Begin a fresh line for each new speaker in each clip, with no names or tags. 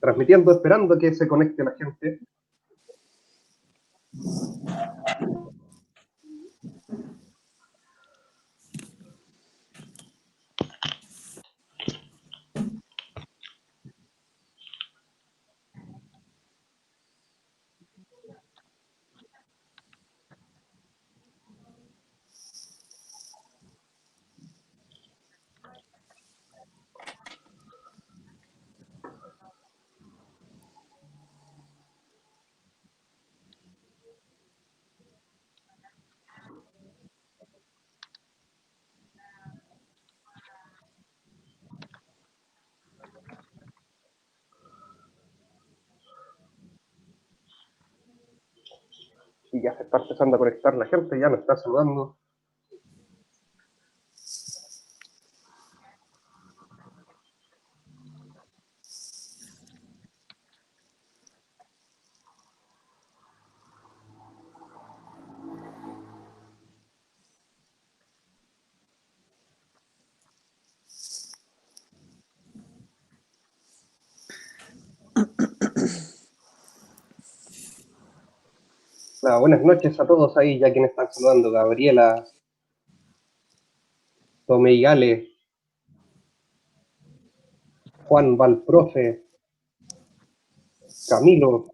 transmitiendo, esperando que se conecte la gente. Y ya se está empezando a conectar la gente, ya nos está saludando. Buenas noches a todos ahí, ya quienes están saludando: Gabriela, Tomeigale, Juan Valprofe, Camilo,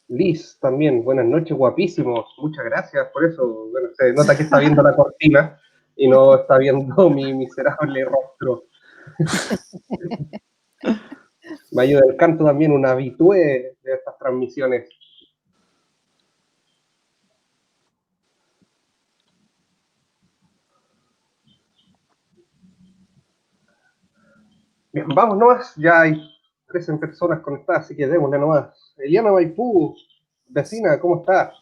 Liz también, buenas noches, guapísimos, muchas gracias por eso. Bueno, se nota que está viendo la cortina y no está viendo mi miserable rostro. Me ayuda el canto también, un habitué de estas transmisiones. Bien, vamos nomás, ya hay 13 personas conectadas, así que démosle nomás. Eliana Maipú, vecina, ¿cómo estás?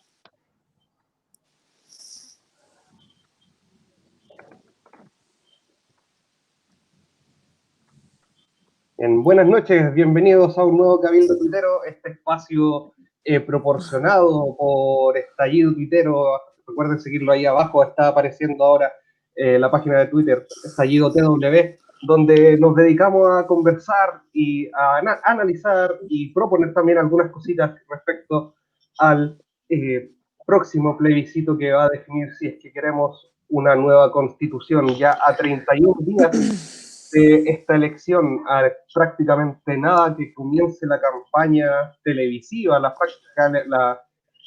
Buenas noches, bienvenidos a un nuevo Cabildo Tuitero, este espacio proporcionado por Estallido Tuitero. Recuerden seguirlo ahí abajo, está apareciendo ahora la página de Twitter, Estallido TW, donde nos dedicamos a conversar y a analizar y proponer también algunas cositas respecto al próximo plebiscito que va a definir si es que queremos una nueva constitución ya a 31 días de esta elección, a prácticamente nada que comience la campaña televisiva,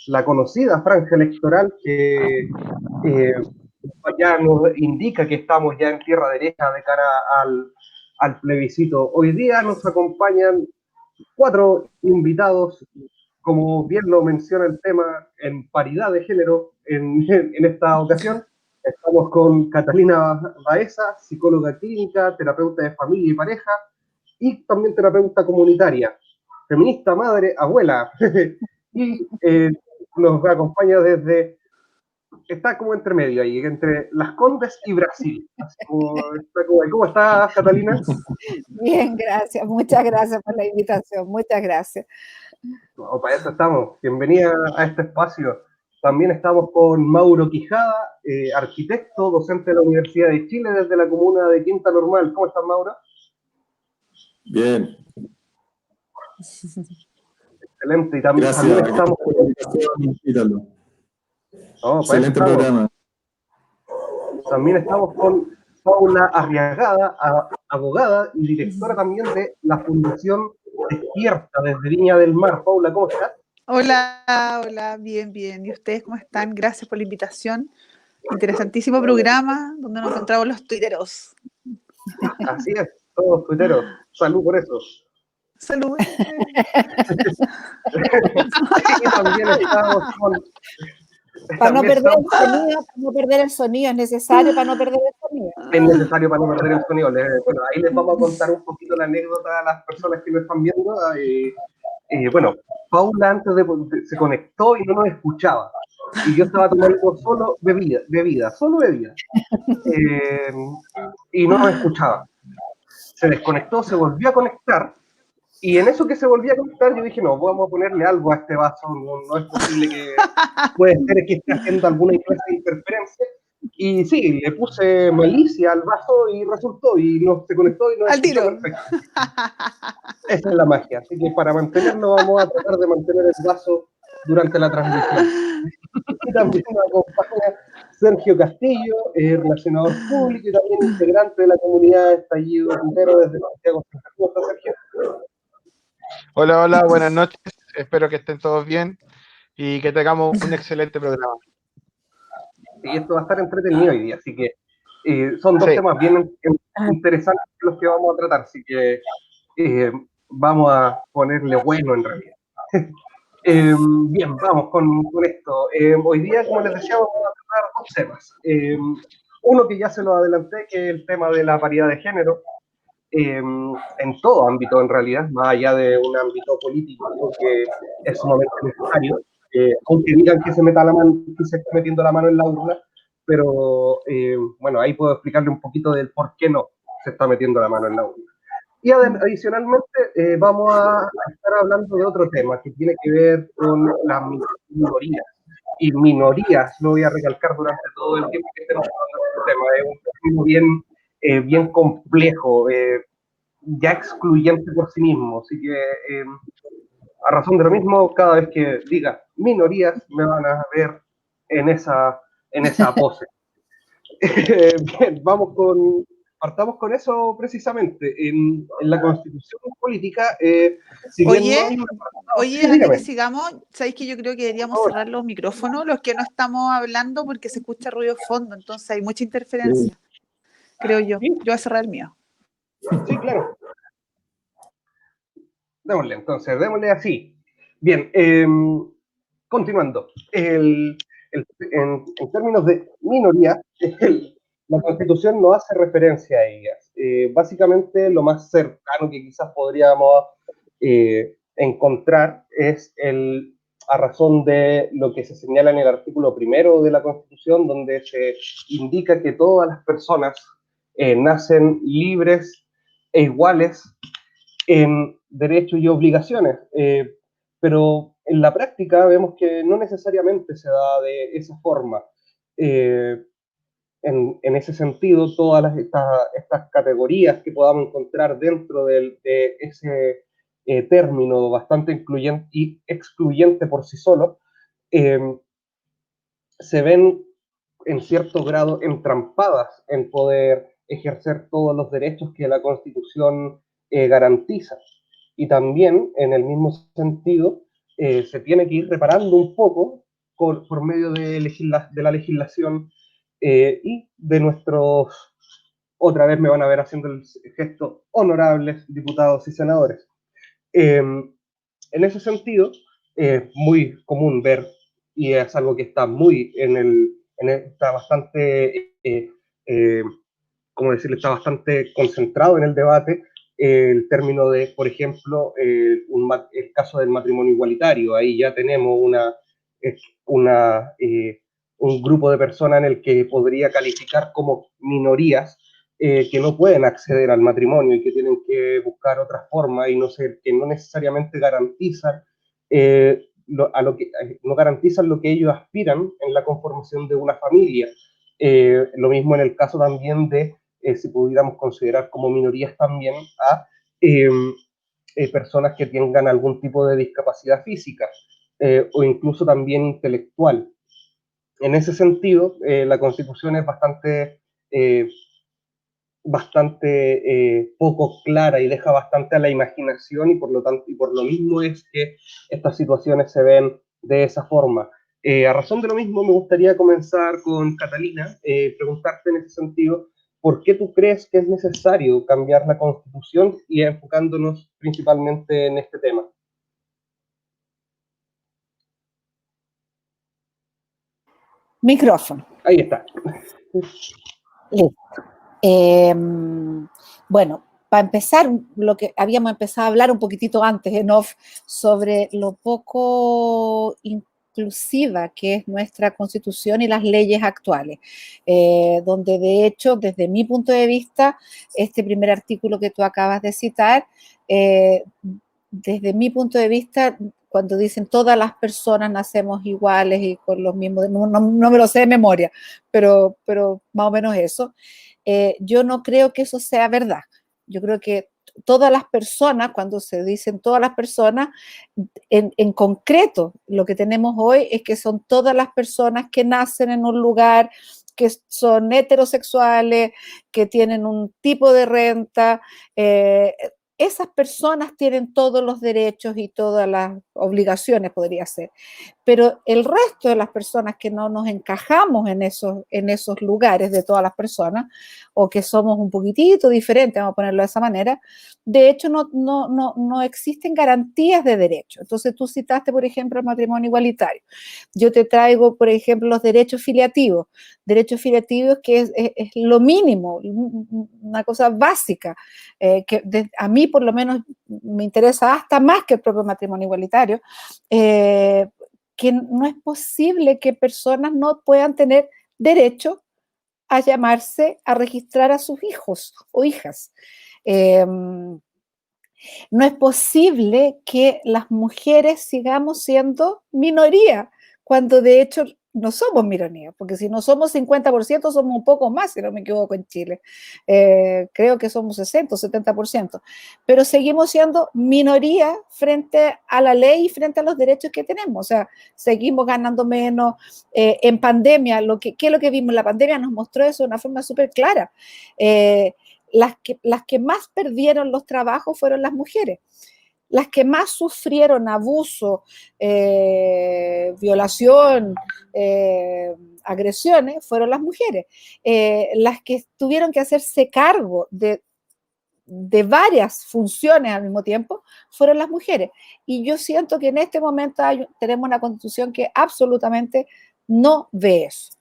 la conocida franja electoral que ya nos indica que estamos ya en tierra derecha de cara al plebiscito. Hoy día nos acompañan 4 invitados, como bien lo menciona el tema, en paridad de género en esta ocasión. Estamos con Catalina Baeza, psicóloga clínica, terapeuta de familia y pareja, y también terapeuta comunitaria, feminista, madre, abuela, y nos acompaña desde, está como entre medio ahí, entre Las Condes y Brasil. ¿Cómo estás, Catalina?
Bien, gracias, muchas gracias por la invitación, muchas gracias.
No, para eso estamos, bienvenida a este espacio. También estamos con Mauro Quijada, arquitecto, docente de la Universidad de Chile desde la comuna de Quinta Normal. ¿Cómo estás, Mauro?
Bien.
Excelente. Y también estamos
por la invitación. Excelente programa.
También estamos con Paula Arriagada, abogada y directora también de la Fundación Despierta desde Viña del Mar. Paula, ¿cómo estás?
Hola, bien. ¿Y ustedes cómo están? Gracias por la invitación. Interesantísimo programa donde nos encontramos los tuiteros.
Así es, todos tuiteros. Salud por eso.
Salud.
Y también estamos con...
Para no perder el sonido, es necesario para no perder el sonido.
Es necesario para no perder el sonido. Bueno, ahí les vamos a contar un poquito la anécdota a las personas que nos están viendo. Bueno, Paula antes se conectó y no nos escuchaba. Y yo estaba tomando solo bebida. Y no nos escuchaba. Se desconectó, se volvió a conectar. Y en eso que se volvía a conectar, yo dije, no, vamos a ponerle algo a este vaso. No es posible que... Puede ser que esté haciendo alguna clase de interferencia. Y sí, le puse malicia al vaso y resultó, y no se conectó y no
Al tiro.
perfecto. Esa es la magia. Así que para mantenerlo vamos a tratar de mantener el vaso durante la transmisión. Y también nos acompaña Sergio Castillo, relacionador público y también integrante de la comunidad Estallido Tuitero desde Santiago. ¿Cómo está, Sergio?
Hola, hola, buenas noches. Espero que estén todos bien y que tengamos un excelente programa.
Y esto va a estar entretenido hoy día, así que son dos temas bien interesantes los que vamos a tratar, así que vamos a ponerle bueno en realidad. Bien, vamos con esto. Hoy día, como les decía, vamos a tratar dos temas. Uno que ya se lo adelanté, que es el tema de la paridad de género, en todo ámbito en realidad, más allá de un ámbito político que es sumamente necesario, aunque digan que se meta la mano, que se está metiendo la mano en la urna, pero bueno, ahí puedo explicarle un poquito del por qué no se está metiendo la mano en la urna. Y adicionalmente vamos a estar hablando de otro tema que tiene que ver con las minorías. Y minorías, lo voy a recalcar durante todo el tiempo que estemos hablando de este tema. Es un término bien complejo, ya excluyente por sí mismo. Así que, a razón de lo mismo, cada vez que diga minorías, me van a ver en esa pose. Bien, partamos con eso precisamente. En la Constitución política, si bien no hay un apartado...
Oye, antes que sigamos, ¿sabéis que yo creo que deberíamos cerrar los micrófonos, los que no estamos hablando, porque se escucha ruido de fondo, entonces hay mucha interferencia, creo yo.
¿Sí?
Yo voy a cerrar el mío.
Sí, claro. Démosle así. Bien, continuando. En términos de minoría, la Constitución no hace referencia a ellas. Básicamente, lo más cercano que quizás podríamos encontrar es a razón de lo que se señala en el artículo 1 de la Constitución, donde se indica que todas las personas nacen libres e iguales en derechos y obligaciones, pero en la práctica vemos que no necesariamente se da de esa forma. En ese sentido, todas estas categorías que podamos encontrar dentro de ese término bastante incluyente y excluyente por sí solo, se ven en cierto grado entrampadas en poder ejercer todos los derechos que la Constitución garantiza. Y también, en el mismo sentido, se tiene que ir reparando un poco por medio de la legislación y de nuestros, otra vez me van a ver haciendo el gesto, honorables diputados y senadores. En ese sentido, es muy común ver, y es algo que está muy está bastante, ¿cómo decirlo? Está bastante concentrado en el debate, el término de, por ejemplo, el caso del matrimonio igualitario. Ahí ya tenemos un grupo de personas en el que podría calificar como minorías, que no pueden acceder al matrimonio y que tienen que buscar otras formas y que no necesariamente garantizan no garantizan lo que ellos aspiran en la conformación de una familia. Lo mismo en el caso también de, si pudiéramos considerar como minorías también a personas que tengan algún tipo de discapacidad física o incluso también intelectual. En ese sentido, la Constitución es bastante poco clara y deja bastante a la imaginación, y por lo mismo es que estas situaciones se ven de esa forma. A razón de lo mismo, me gustaría comenzar con Catalina, preguntarte en ese sentido, ¿por qué tú crees que es necesario cambiar la Constitución y enfocándonos principalmente en este tema?
Micrófono.
Ahí está.
Listo. Bueno, para empezar, lo que habíamos empezado a hablar un poquitito antes en off sobre lo poco inclusiva que es nuestra Constitución y las leyes actuales, donde de hecho, desde mi punto de vista, este primer artículo que tú acabas de citar desde mi punto de vista, cuando dicen todas las personas nacemos iguales y con los mismos, no me lo sé de memoria, pero más o menos eso, yo no creo que eso sea verdad. Yo creo que todas las personas, cuando se dicen todas las personas, en concreto, lo que tenemos hoy es que son todas las personas que nacen en un lugar, que son heterosexuales, que tienen un tipo de renta. Esas personas tienen todos los derechos y todas las obligaciones, podría ser. Pero el resto de las personas que no nos encajamos en esos lugares de todas las personas, o que somos un poquitito diferentes, vamos a ponerlo de esa manera, de hecho no existen garantías de derecho. Entonces tú citaste, por ejemplo, el matrimonio igualitario. Yo te traigo, por ejemplo, los derechos filiativos que es lo mínimo, una cosa básica, que a mí por lo menos me interesa hasta más que el propio matrimonio igualitario, que no es posible que personas no puedan tener derecho a llamarse, a registrar a sus hijos o hijas. No es posible que las mujeres sigamos siendo minoría, cuando de hecho no somos minoría, porque si no somos 50%, somos un poco más, si no me equivoco, en Chile. Creo que somos 60 o 70%, pero seguimos siendo minoría frente a la ley y frente a los derechos que tenemos. O sea, seguimos ganando menos. En pandemia, ¿qué es lo que vimos? La pandemia nos mostró eso de una forma súper clara. Las que más perdieron los trabajos fueron las mujeres. Las que más sufrieron abuso, violación, agresiones, fueron las mujeres. Las que tuvieron que hacerse cargo de varias funciones al mismo tiempo, fueron las mujeres. Y yo siento que en este momento tenemos una constitución que absolutamente no ve eso.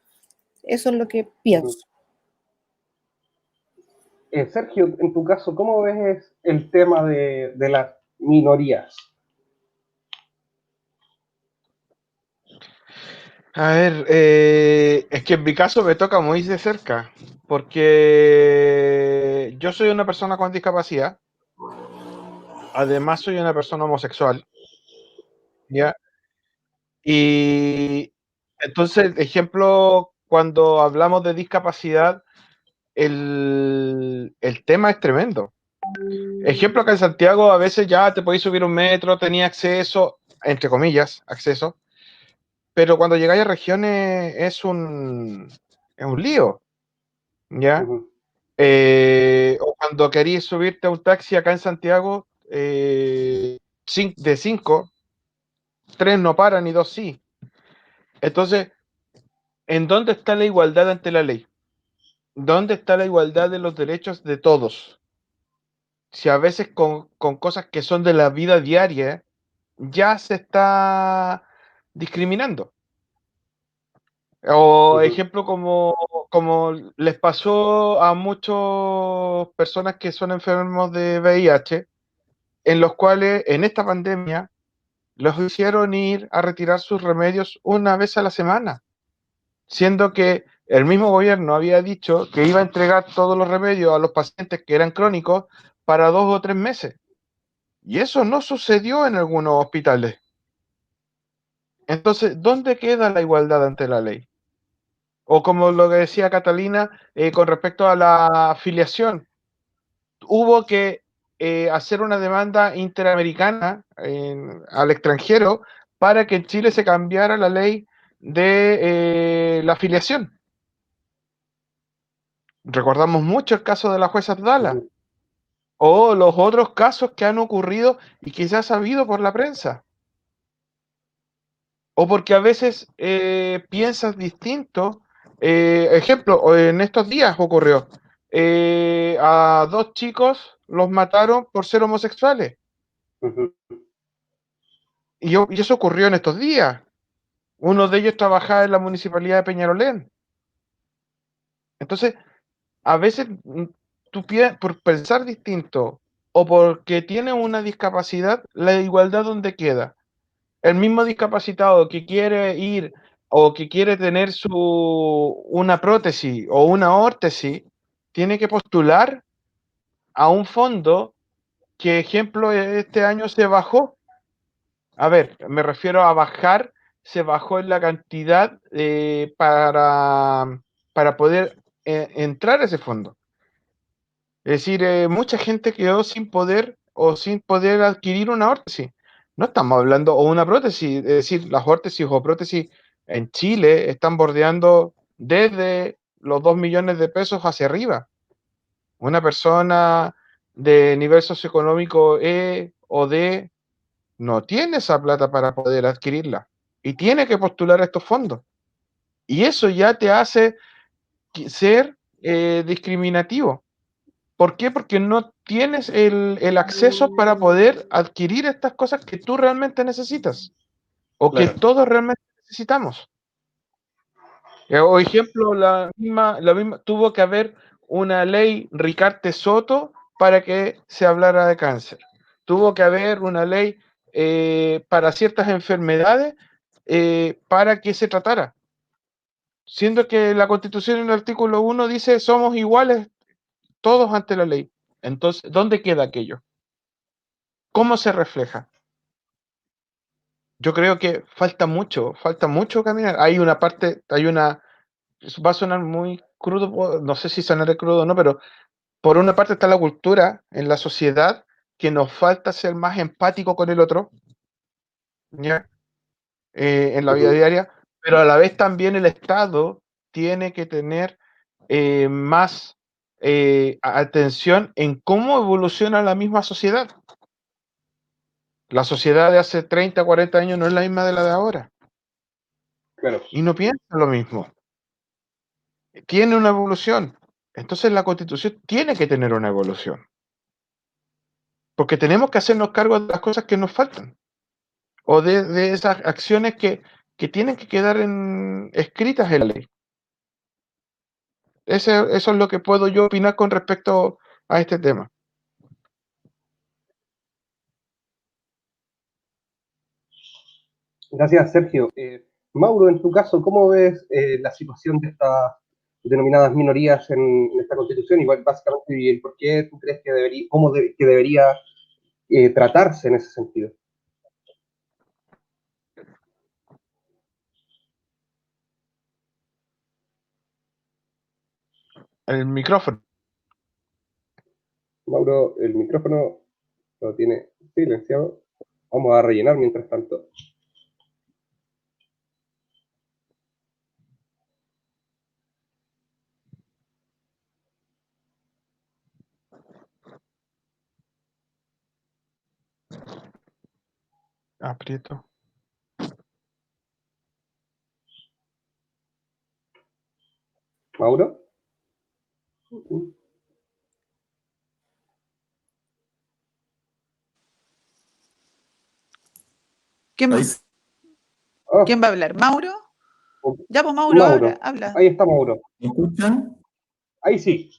Eso es lo que pienso.
Sergio, en tu caso, ¿cómo ves el tema de las minorías?
A ver, es que en mi caso me toca muy de cerca, porque yo soy una persona con discapacidad, además soy una persona homosexual, ¿ya? Y entonces, ejemplo, cuando hablamos de discapacidad, el tema es tremendo. Ejemplo, acá en Santiago a veces ya te podéis subir un metro, tenía acceso, entre comillas, acceso, pero cuando llegáis a regiones es un lío, ¿ya? O cuando queréis subirte a un taxi acá en Santiago, de 5, 3 no paran y 2 sí. Entonces, ¿en dónde está la igualdad ante la ley? ¿Dónde está la igualdad de los derechos de todos? Si a veces con cosas que son de la vida diaria ya se está discriminando. O ejemplo como les pasó a muchas personas que son enfermos de VIH, en los cuales en esta pandemia los hicieron ir a retirar sus remedios una vez a la semana, siendo que el mismo gobierno había dicho que iba a entregar todos los remedios a los pacientes que eran crónicos para 2 o 3 meses. Y eso no sucedió en algunos hospitales. Entonces, ¿dónde queda la igualdad ante la ley? O como lo que decía Catalina, con respecto a la afiliación, hubo que hacer una demanda interamericana al extranjero para que en Chile se cambiara la ley de la afiliación. Recordamos mucho el caso de la jueza Abdala, o los otros casos que han ocurrido y que se ha sabido por la prensa. O porque a veces piensas distinto. Ejemplo, en estos días ocurrió. A 2 chicos los mataron por ser homosexuales. Y eso ocurrió en estos días. Uno de ellos trabajaba en la municipalidad de Peñalolén. Entonces, a veces tú por pensar distinto o porque tienes una discapacidad, la igualdad ¿dónde queda? El mismo discapacitado que quiere ir o que quiere tener una prótesis o una órtesis, tiene que postular a un fondo que ejemplo, este año se bajó. A ver, me refiero a bajar, se bajó en la cantidad para poder entrar a ese fondo. Es decir, mucha gente quedó sin poder o sin poder adquirir una órtesis. No estamos hablando, o una prótesis, es decir, las órtesis o prótesis en Chile están bordeando desde los 2 millones de pesos hacia arriba. Una persona de nivel socioeconómico E o D no tiene esa plata para poder adquirirla y tiene que postular a estos fondos. Y eso ya te hace ser discriminativo. ¿Por qué? Porque no tienes el acceso para poder adquirir estas cosas que tú realmente necesitas o que
Claro.
todos realmente necesitamos. O ejemplo, la misma, tuvo que haber una ley Ricarte Soto para que se hablara de cáncer. Tuvo que haber una ley para ciertas enfermedades para que se tratara. Siendo que la Constitución en el artículo 1 dice somos iguales todos ante la ley. Entonces, ¿dónde queda aquello? ¿Cómo se refleja? Yo creo que falta mucho caminar. Hay una parte, va a sonar muy crudo, no sé si sonaré crudo o no, pero por una parte está la cultura en la sociedad que nos falta ser más empático con el otro, ¿ya? En la vida diaria, pero a la vez también el Estado tiene que tener más atención en cómo evoluciona la misma sociedad. La sociedad de hace 30, 40 años no es la misma de la de ahora.
Claro.
Y no piensa lo mismo. Tiene una evolución. Entonces la Constitución tiene que tener una evolución. Porque tenemos que hacernos cargo de las cosas que nos faltan. O de esas acciones que tienen que quedar escritas en la ley. Eso es lo que puedo yo opinar con respecto a este tema.
Gracias, Sergio. Mauro, en tu caso, ¿cómo ves la situación de estas denominadas minorías en esta Constitución? Igual, básicamente, ¿y el por qué tú crees que debería, que debería tratarse en ese sentido?
El micrófono.
Mauro, el micrófono lo tiene silenciado. Vamos a rellenar mientras tanto.
Aprieto.
Mauro.
¿Quién va a hablar? ¿Mauro? Ya, pues Mauro, habla.
Ahí está Mauro.
¿Me escuchan?
Ahí sí.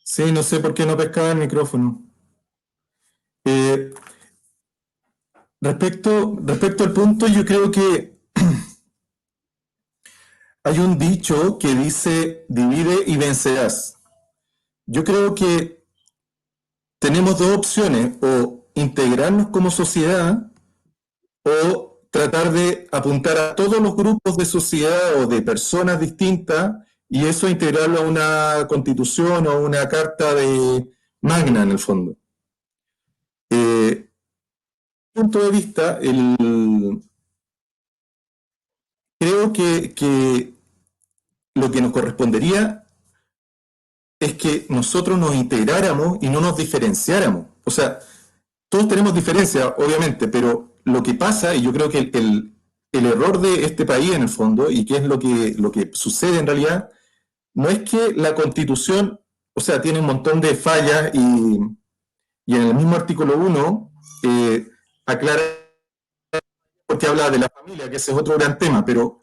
Sí, no sé por qué no pescaba el micrófono. Respecto al punto, yo creo que hay un dicho que dice divide y vencerás. Yo creo que tenemos dos opciones, o integrarnos como sociedad o tratar de apuntar a todos los grupos de sociedad o de personas distintas y eso integrarlo a una constitución o a una carta de magna en el fondo. Punto de vista, creo que lo que nos correspondería es que nosotros nos integráramos y no nos diferenciáramos. O sea, todos tenemos diferencias, obviamente, pero lo que pasa, y yo creo que el error de este país en el fondo, y que es lo que sucede en realidad, no es que la Constitución, o sea, tiene un montón de fallas y en el mismo artículo 1 aclara, porque habla de la familia, que ese es otro gran tema, pero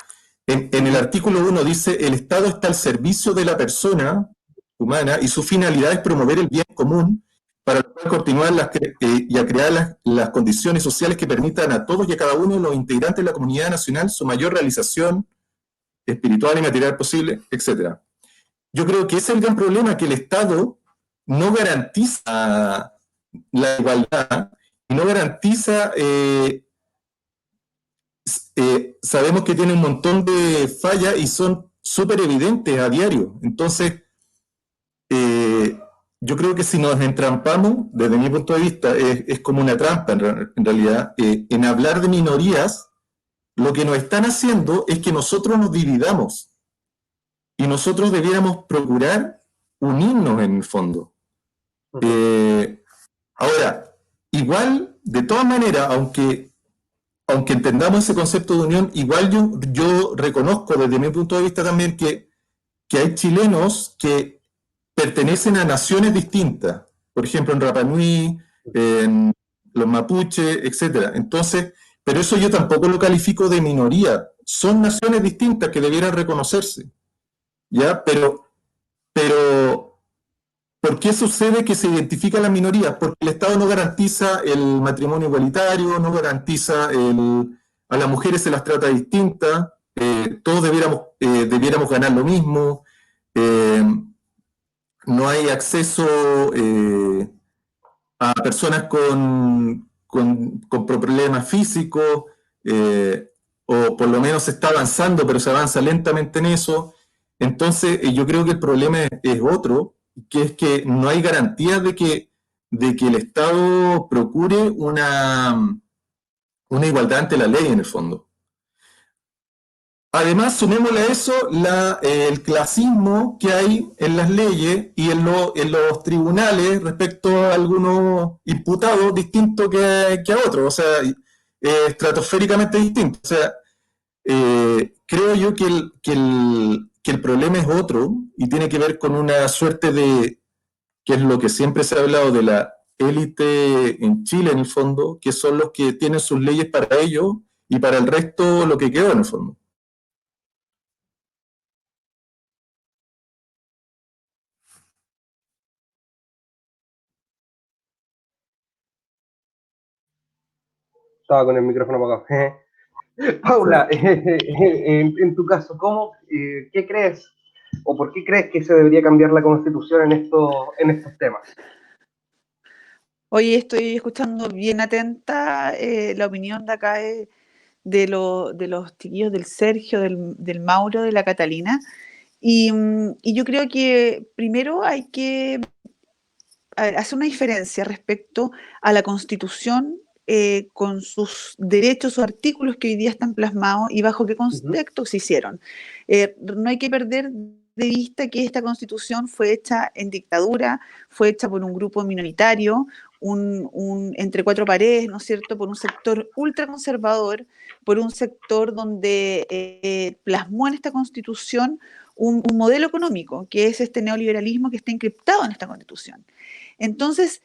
en el artículo 1 dice, el Estado está al servicio de la persona humana y su finalidad es promover el bien común para continuar y a crear las condiciones sociales que permitan a todos y a cada uno de los integrantes de la comunidad nacional su mayor realización espiritual y material posible, etc. Yo creo que ese es el gran problema, que el Estado no garantiza la igualdad y no garantiza, sabemos que tiene un montón de fallas y son súper evidentes a diario. Entonces, yo creo que si nos entrampamos, desde mi punto de vista, es como una trampa en realidad, en hablar de minorías, lo que nos están haciendo es que nosotros nos dividamos y nosotros debiéramos procurar unirnos en el fondo. Ahora, igual, de todas maneras, aunque entendamos ese concepto de unión, igual yo reconozco desde mi punto de vista también que hay chilenos que pertenecen a naciones distintas, por ejemplo en Rapa Nui, en los mapuches, etc. Entonces, pero eso yo tampoco lo califico de minoría, son naciones distintas que debieran reconocerse, ¿ya? Pero ¿por qué sucede que se identifica a las minorías? Porque el Estado no garantiza el matrimonio igualitario, no garantiza a las mujeres se las trata distintas, todos debiéramos ganar lo mismo, no hay acceso a personas con problemas físicos, o por lo menos se está avanzando, pero se avanza lentamente en eso. Entonces, yo creo que el problema es otro, que es que no hay garantía de que el Estado procure una igualdad ante la ley en el fondo. Además, sumémosle a eso el clasismo que hay en las leyes y en los tribunales respecto a algunos imputados distintos que a otros, o sea, estratosféricamente distintos. O sea, creo yo que el problema es otro y tiene que ver con una suerte de, que es lo que siempre se ha hablado de la élite en Chile en el fondo, que son los que tienen sus leyes para ellos y para el resto lo que quedó en el fondo.
Estaba con el micrófono apagado. Paula, en tu caso, ¿qué crees o por qué crees que se debería cambiar la Constitución en estos temas?
Oye, estoy escuchando bien atenta la opinión de acá de los chiquillos del Sergio, del Mauro, de la Catalina. Y yo creo que primero hay que hacer una diferencia respecto a la Constitución con sus derechos o artículos que hoy día están plasmados y bajo qué contexto se hicieron. No hay que perder de vista que esta Constitución fue hecha en dictadura, fue hecha por un grupo minoritario, entre cuatro paredes, ¿no es cierto?, por un sector ultraconservador, por un sector donde plasmó en esta Constitución un modelo económico, que es este neoliberalismo que está encriptado en esta Constitución. Entonces,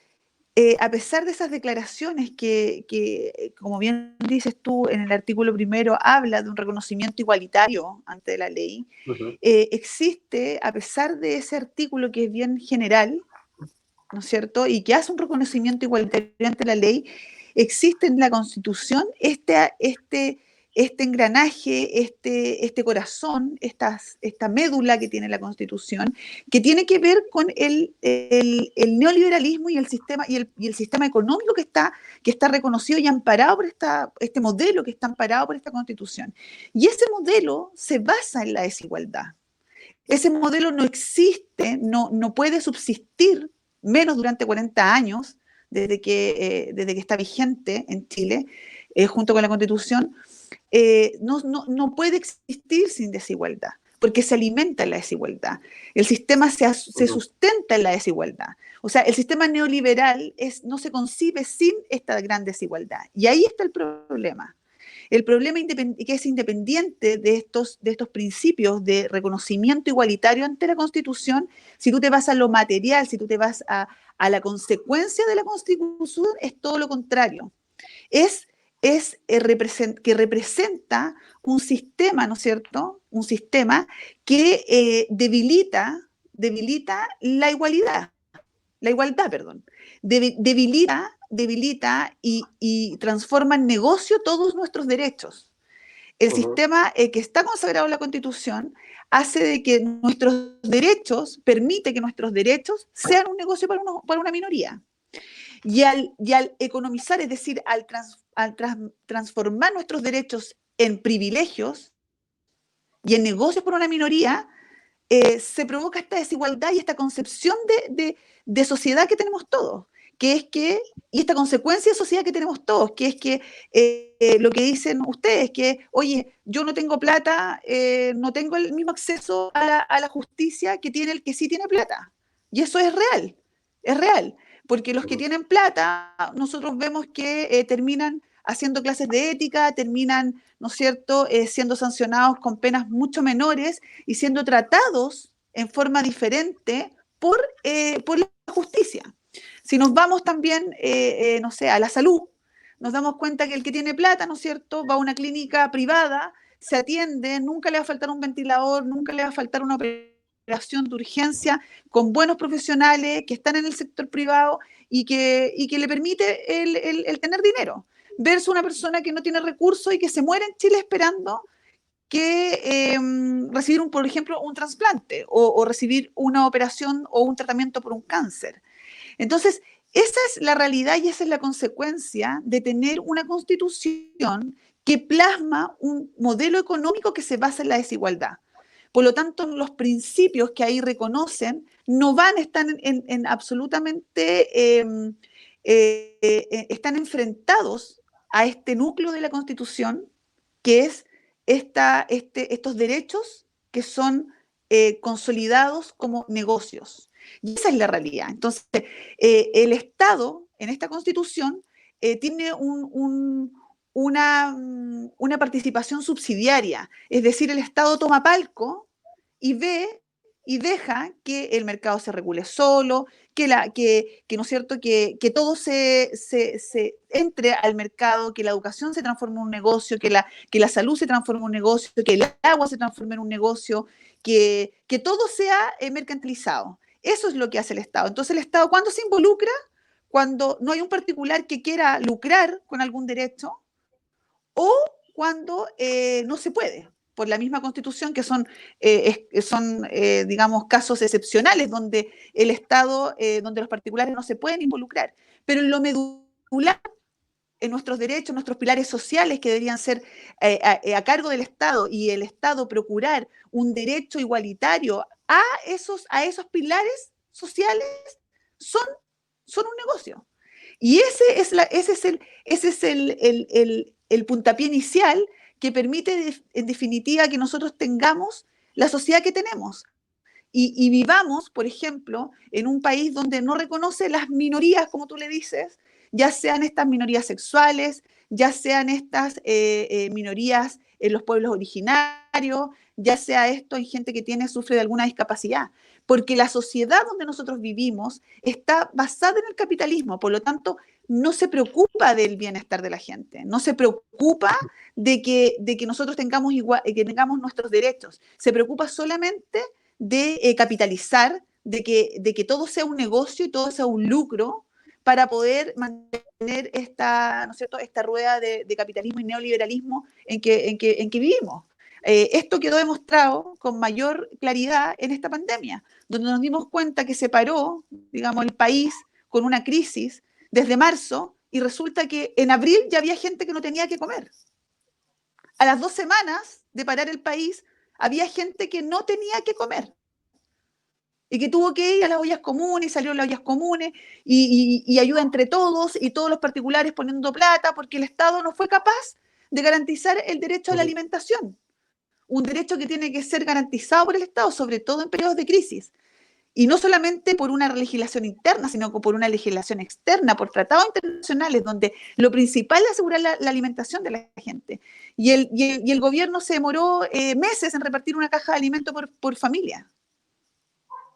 a pesar de esas declaraciones que, como bien dices tú, en el artículo primero habla de un reconocimiento igualitario ante la ley, existe, a pesar de ese artículo que es bien general, ¿no es cierto?, y que hace un reconocimiento igualitario ante la ley, existe en la Constitución este engranaje, este corazón, esta médula que tiene la Constitución, que tiene que ver con el neoliberalismo y el sistema económico que está reconocido y amparado por este modelo que está amparado por esta Constitución. Y ese modelo se basa en la desigualdad. Ese modelo no existe, no puede subsistir, menos durante 40 años, desde que está vigente en Chile, junto con la Constitución, no puede existir sin desigualdad, porque se alimenta en la desigualdad. El sistema se sustenta en la desigualdad. O sea, el sistema neoliberal no se concibe sin esta gran desigualdad. Y ahí está el problema. El problema que es independiente de estos principios de reconocimiento igualitario ante la Constitución, si tú te vas a lo material, si tú te vas a la consecuencia de la Constitución, es todo lo contrario. Que representa un sistema, ¿no es cierto? Un sistema que debilita la igualdad, perdón. Debilita y transforma en negocio todos nuestros derechos. El sistema que está consagrado en la Constitución hace de que nuestros derechos, permite que nuestros derechos sean un negocio para una minoría. Y al economizar, es decir, al transformar nuestros derechos en privilegios y en negocios por una minoría, se provoca esta desigualdad y esta concepción de sociedad que tenemos todos, y esta consecuencia de sociedad que tenemos todos, que es que lo que dicen ustedes, que, oye, yo no tengo plata, no tengo el mismo acceso a la justicia que tiene el que sí tiene plata. Y eso es real, porque los que tienen plata, nosotros vemos que terminan haciendo clases de ética, terminan, ¿no es cierto?, siendo sancionados con penas mucho menores y siendo tratados en forma diferente por la justicia. Si nos vamos también, no sé, a la salud, nos damos cuenta que el que tiene plata, ¿no es cierto?, va a una clínica privada, se atiende, nunca le va a faltar un ventilador, nunca le va a faltar una operación de urgencia, con buenos profesionales que están en el sector privado y que le permite el tener dinero, versus una persona que no tiene recursos y que se muere en Chile esperando que recibir, por ejemplo, un trasplante o recibir una operación o un tratamiento por un cáncer. Entonces, esa es la realidad y esa es la consecuencia de tener una constitución que plasma un modelo económico que se basa en la desigualdad. Por lo tanto, los principios que ahí reconocen no van a estar en absolutamente, están enfrentados a este núcleo de la Constitución, que es estos derechos que son consolidados como negocios. Y esa es la realidad. Entonces, el Estado, en esta Constitución, tiene una participación subsidiaria, es decir, el Estado toma palco y ve y deja que el mercado se regule solo, que ¿no es cierto?, que todo se entre al mercado, que la educación se transforme en un negocio, que la salud se transforme en un negocio, que el agua se transforme en un negocio, que todo sea mercantilizado. Eso es lo que hace el Estado. Entonces, el Estado, ¿cuándo se involucra? Cuando no hay un particular que quiera lucrar con algún derecho o cuando no se puede, por la misma Constitución, que son digamos, casos excepcionales donde el Estado, donde los particulares no se pueden involucrar. Pero en lo medular, en nuestros derechos, nuestros pilares sociales que deberían ser a cargo del Estado y el Estado procurar un derecho igualitario a esos pilares sociales, son un negocio. Y ese es el puntapié inicial que permite, en definitiva, que nosotros tengamos la sociedad que tenemos. Y vivamos, por ejemplo, en un país donde no reconoce las minorías, como tú le dices, ya sean estas minorías sexuales, ya sean estas minorías en los pueblos originarios, ya sea esto en gente que sufre de alguna discapacidad. Porque la sociedad donde nosotros vivimos está basada en el capitalismo, por lo tanto, no se preocupa del bienestar de la gente, no se preocupa de que nosotros tengamos nuestros derechos, se preocupa solamente de capitalizar, de que todo sea un negocio y todo sea un lucro para poder mantener ¿no es cierto?, esta rueda de capitalismo y neoliberalismo en que vivimos. Esto quedó demostrado con mayor claridad en esta pandemia, donde nos dimos cuenta que se paró, digamos, el país con una crisis desde marzo y resulta que en abril ya había gente que no tenía que comer. A las 2 semanas de parar el país, había gente que no tenía que comer y que tuvo que ir a las ollas comunes, y salieron las ollas comunes y ayuda entre todos y todos los particulares poniendo plata porque el Estado no fue capaz de garantizar el derecho a la alimentación. Un derecho que tiene que ser garantizado por el Estado, sobre todo en periodos de crisis. Y no solamente por una legislación interna, sino por una legislación externa, por tratados internacionales, donde lo principal es asegurar la alimentación de la gente. Y el gobierno se demoró meses en repartir una caja de alimento por familia.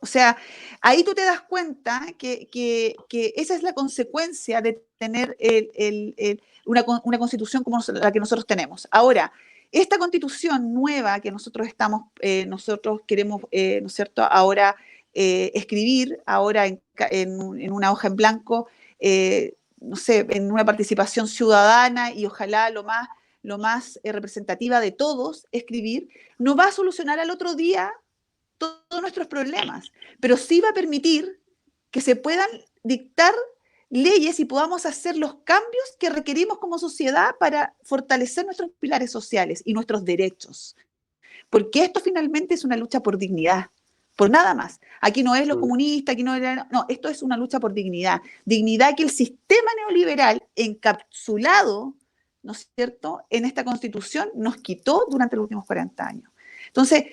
O sea, ahí tú te das cuenta que esa es la consecuencia de tener una constitución como la que nosotros tenemos. Ahora, esta constitución nueva que nosotros queremos, ¿no es cierto?, ahora escribir, ahora en una hoja en blanco, no sé, en una participación ciudadana y ojalá lo más lo más representativa de todos, escribir, no va a solucionar al otro día todos nuestros problemas, pero sí va a permitir que se puedan dictar leyes y podamos hacer los cambios que requerimos como sociedad para fortalecer nuestros pilares sociales y nuestros derechos. Porque esto finalmente es una lucha por dignidad, por nada más. Aquí no es los comunistas, aquí no, esto es una lucha por dignidad. Dignidad que el sistema neoliberal encapsulado, ¿no es cierto?, en esta Constitución nos quitó durante los últimos 40 años. Entonces,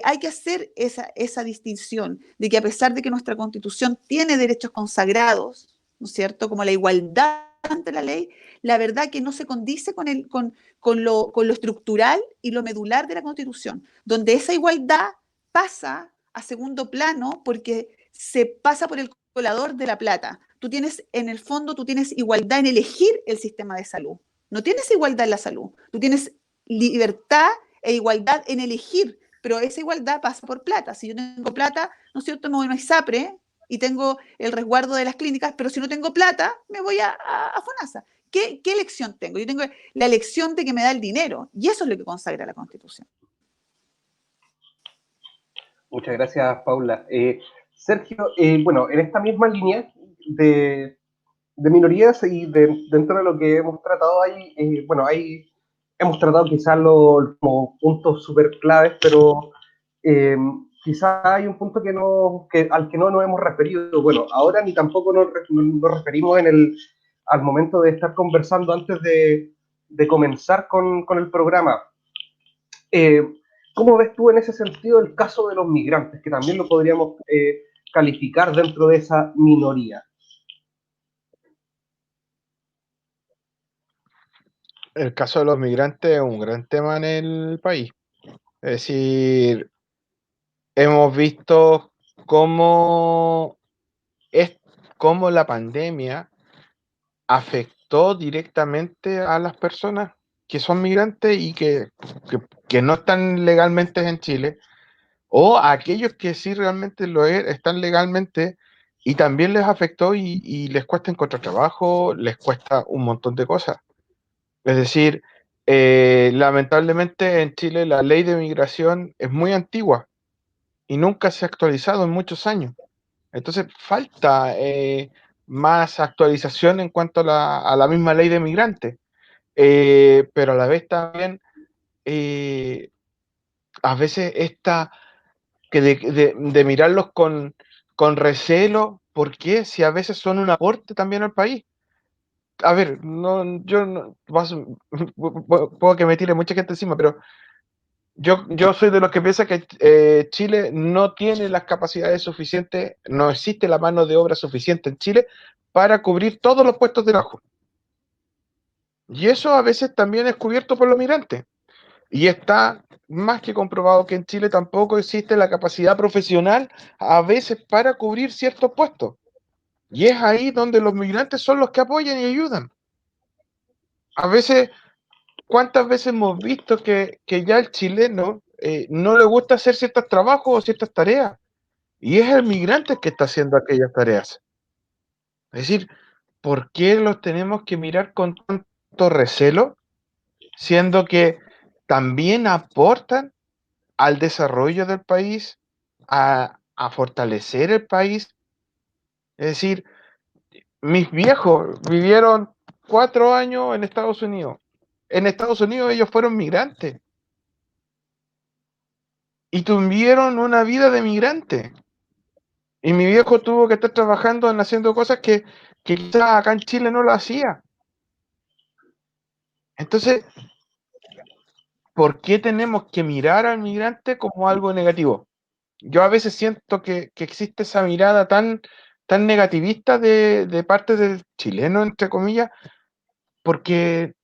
hay que hacer esa distinción de que a pesar de que nuestra Constitución tiene derechos consagrados, ¿no es cierto?, como la igualdad ante la ley, la verdad que no se condice con lo estructural y lo medular de la Constitución, donde esa igualdad pasa a segundo plano porque se pasa por el colador de la plata. Tú tienes, en el fondo, tú tienes igualdad en elegir el sistema de salud. No tienes igualdad en la salud. Tú tienes libertad e igualdad en elegir, pero esa igualdad pasa por plata. Si yo tengo plata, ¿no es cierto?, me voy a ISAPRE y tengo el resguardo de las clínicas, pero si no tengo plata, me voy a FONASA. ¿Qué elección tengo? Yo tengo la elección de que me da el dinero, y eso es lo que consagra la Constitución.
Muchas gracias, Paula. Sergio, bueno, en esta misma línea de minorías y dentro de lo que hemos tratado ahí, bueno, ahí hemos tratado quizás como puntos súper claves, pero quizás hay un punto al que no nos hemos referido. Bueno, ahora ni tampoco nos referimos al momento de estar conversando antes de comenzar con el programa. ¿Cómo ves tú en ese sentido el caso de los migrantes, que también lo podríamos calificar dentro de esa minoría?
El caso de los migrantes es un gran tema en el país. Es decir, hemos visto cómo la pandemia afectó directamente a las personas que son migrantes y que no están legalmente en Chile, o a aquellos que sí realmente están legalmente, y también les afectó y les cuesta encontrar trabajo, les cuesta un montón de cosas. Es decir, lamentablemente en Chile la ley de migración es muy antigua y nunca se ha actualizado en muchos años. Entonces falta más actualización en cuanto a la misma ley de migrantes, pero a la vez también a veces de mirarlos con recelo. ¿Por qué? Si a veces son un aporte también al país. A ver, puedo que me tire mucha gente encima, pero yo soy de los que piensa que Chile no tiene las capacidades suficientes, no existe la mano de obra suficiente en Chile para cubrir todos los puestos de trabajo. Y eso a veces también es cubierto por los migrantes. Y está más que comprobado que en Chile tampoco existe la capacidad profesional a veces para cubrir ciertos puestos. Y es ahí donde los migrantes son los que apoyan y ayudan. A veces, ¿cuántas veces hemos visto que ya el chileno no le gusta hacer ciertos trabajos o ciertas tareas? Y es el migrante el que está haciendo aquellas tareas. Es decir, ¿por qué los tenemos que mirar con tanto recelo, siendo que también aportan al desarrollo del país, a fortalecer el país? Es decir, mis viejos vivieron 4 años en Estados Unidos. En Estados Unidos ellos fueron migrantes y tuvieron una vida de migrante. Y mi viejo tuvo que estar trabajando en haciendo cosas que quizás acá en Chile no lo hacía. Entonces, ¿por qué tenemos que mirar al migrante como algo negativo? Yo a veces siento que existe esa mirada tan negativista de parte del chileno, entre comillas, porque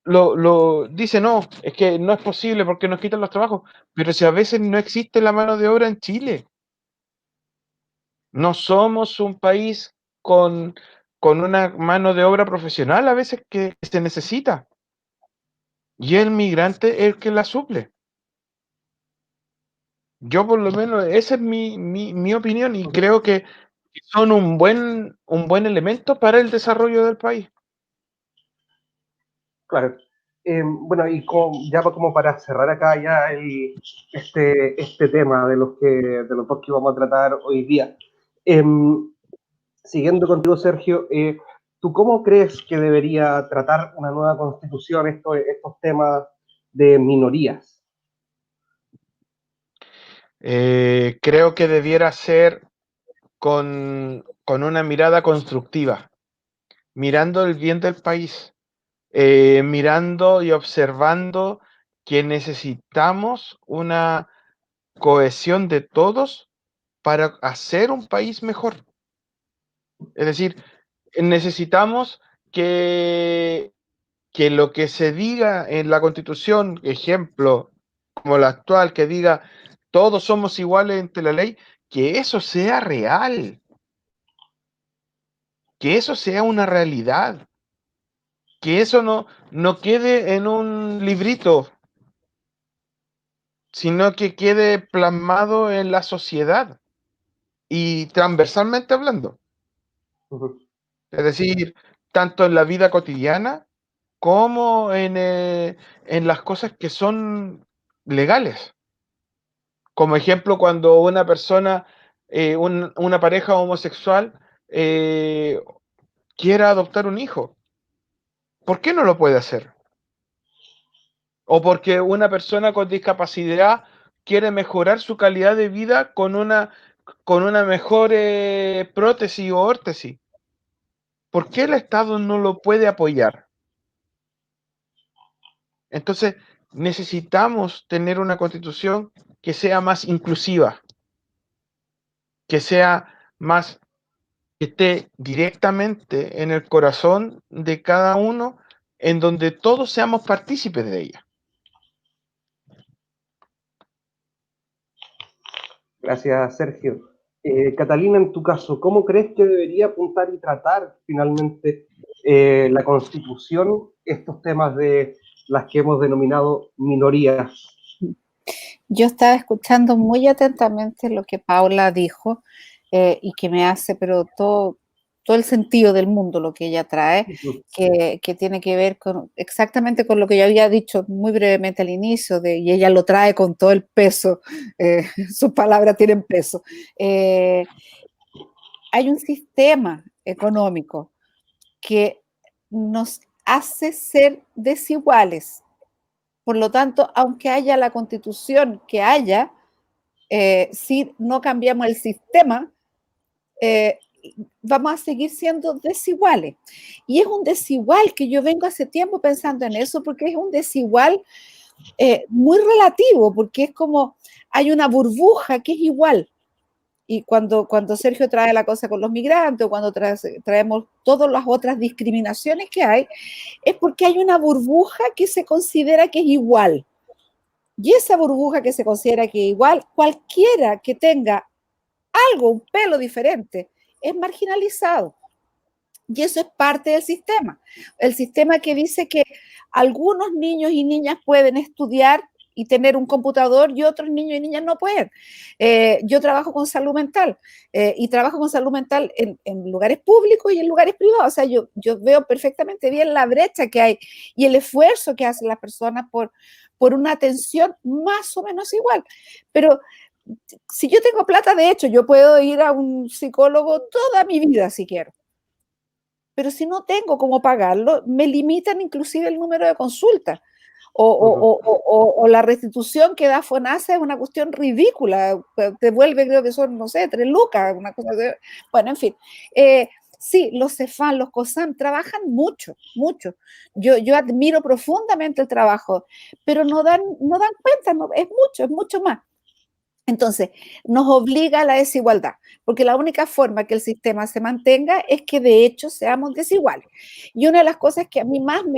lo dice, no, es que no es posible porque nos quitan los trabajos, pero si a veces no existe la mano de obra en Chile, no somos un país con una mano de obra profesional a veces que se necesita, y el migrante es el que la suple. Yo por lo menos, esa es mi opinión, y creo que son un buen elemento para el desarrollo del país.
Claro. Bueno, y ya como para cerrar acá ya este tema de los dos que vamos a tratar hoy día. Siguiendo contigo, Sergio, ¿tú cómo crees que debería tratar una nueva constitución estos temas de minorías?
Creo que debiera ser con una mirada constructiva, mirando el bien del país, mirando y observando que necesitamos una cohesión de todos para hacer un país mejor. Es decir, necesitamos que lo que se diga en la Constitución, ejemplo, como la actual, que diga todos somos iguales ante la ley, que eso sea real, que eso sea una realidad, que eso no quede en un librito, sino que quede plasmado en la sociedad y transversalmente hablando.
Uh-huh.
Es decir, tanto en la vida cotidiana como en las cosas que son legales. Como ejemplo, cuando una persona, una pareja homosexual quiera adoptar un hijo, ¿por qué no lo puede hacer? O porque una persona con discapacidad quiere mejorar su calidad de vida con una mejor prótesis o órtesis. ¿Por qué el Estado no lo puede apoyar? Entonces, necesitamos tener una constitución que sea más inclusiva, que sea más, que esté directamente en el corazón de cada uno, en donde todos seamos partícipes de ella.
Gracias, Sergio. Catalina, en tu caso, ¿cómo crees que debería apuntar y tratar finalmente la Constitución estos temas de las que hemos denominado minorías?
Yo estaba escuchando muy atentamente lo que Paula dijo y que me hace, pero todo el sentido del mundo lo que ella trae, que tiene que ver exactamente con lo que yo había dicho muy brevemente al inicio, y ella lo trae con todo el peso, sus palabras tienen peso. Hay un sistema económico que nos hace ser desiguales. Por lo tanto, aunque haya la constitución que haya, si no cambiamos el sistema, vamos a seguir siendo desiguales. Y es un desigual que yo vengo hace tiempo pensando en eso, porque es un desigual muy relativo, porque es como hay una burbuja que es igual. Y cuando Sergio trae la cosa con los migrantes, o cuando traemos todas las otras discriminaciones que hay, es porque hay una burbuja que se considera que es igual. Y esa burbuja que se considera que es igual, cualquiera que tenga algo, un pelo diferente, es marginalizado. Y eso es parte del sistema. El sistema que dice que algunos niños y niñas pueden estudiar y tener un computador y otros niños y niñas no pueden. Yo trabajo con salud mental y trabajo con salud mental en lugares públicos y en lugares privados. O sea, yo veo perfectamente bien la brecha que hay y el esfuerzo que hacen las personas por una atención más o menos igual. Pero si yo tengo plata, de hecho, yo puedo ir a un psicólogo toda mi vida si quiero. Pero si no tengo cómo pagarlo, me limitan inclusive el número de consultas. O la restitución que da FONASA es una cuestión ridícula. Te vuelve, creo que son, no sé, 3 lucas, una cosa de... Bueno, en fin. Sí, los CEFAM, los COSAM trabajan mucho, mucho. Yo admiro profundamente el trabajo, pero no dan cuenta, no, es mucho más. Entonces, nos obliga a la desigualdad, porque la única forma que el sistema se mantenga es que de hecho seamos desiguales. Y una de las cosas que a mí más yo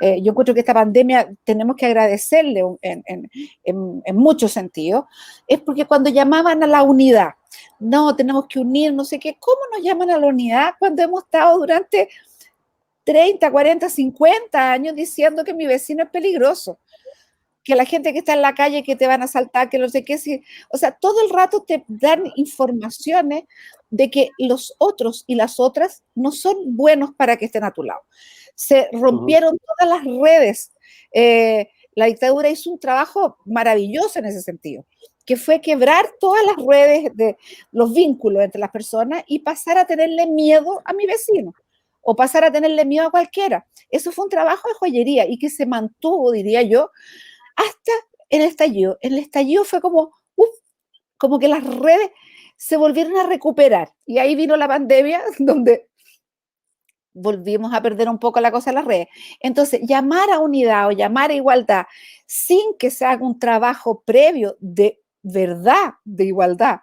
encuentro que esta pandemia tenemos que agradecerle en muchos sentidos, es porque cuando llamaban a la unidad, no, tenemos que unir, no sé qué, ¿cómo nos llaman a la unidad cuando hemos estado durante 30, 40, 50 años diciendo que mi vecino es peligroso? Que la gente que está en la calle, que te van a asaltar, que no sé qué, o sea, todo el rato te dan informaciones de que los otros y las otras no son buenos para que estén a tu lado. Se rompieron todas las redes. La dictadura hizo un trabajo maravilloso en ese sentido, que fue quebrar todas las redes de los vínculos entre las personas y pasar a tenerle miedo a mi vecino o pasar a tenerle miedo a cualquiera. Eso fue un trabajo de joyería y que se mantuvo, diría yo, hasta el estallido. En el estallido fue como que las redes se volvieron a recuperar. Y ahí vino la pandemia, donde volvimos a perder un poco la cosa en las redes. Entonces, llamar a unidad o llamar a igualdad sin que se haga un trabajo previo de verdad, de igualdad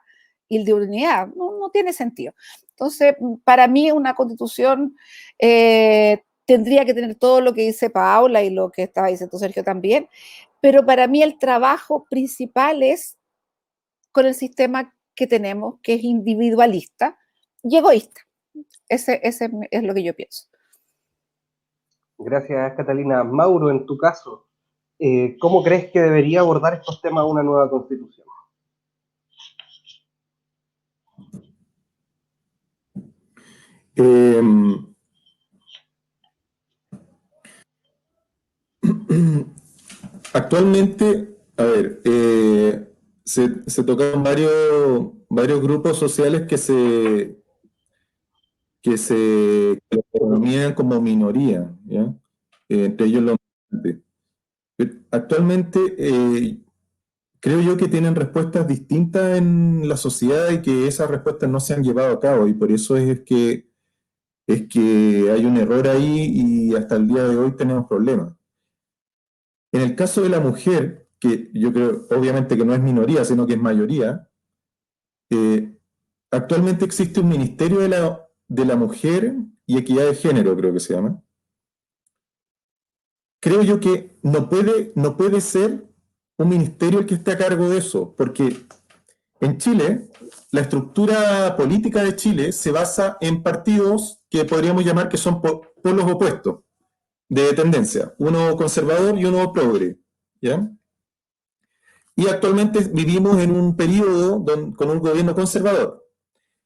y de unidad, no tiene sentido. Entonces, para mí una constitución tendría que tener todo lo que dice Paula y lo que estaba diciendo Sergio también, pero para mí el trabajo principal es con el sistema que tenemos, que es individualista y egoísta. Ese es lo que yo pienso.
Gracias, Catalina. Mauro, en tu caso, ¿cómo crees que debería abordar estos temas una nueva constitución?
Actualmente, a ver, se tocaron varios grupos sociales que se denominan como minoría, ¿ya? Entre ellos los migrantes. Actualmente, creo yo que tienen respuestas distintas en la sociedad y que esas respuestas no se han llevado a cabo, y por eso es que hay un error ahí y hasta el día de hoy tenemos problemas. En el caso de la mujer, que yo creo obviamente que no es minoría, sino que es mayoría, actualmente existe un Ministerio de la Mujer y Equidad de Género, creo que se llama. Creo yo que no puede ser un ministerio el que esté a cargo de eso, porque en Chile, la estructura política de Chile se basa en partidos que podríamos llamar que son polos opuestos de tendencia, uno conservador y uno progre, ¿ya? Y actualmente vivimos en un periodo con un gobierno conservador.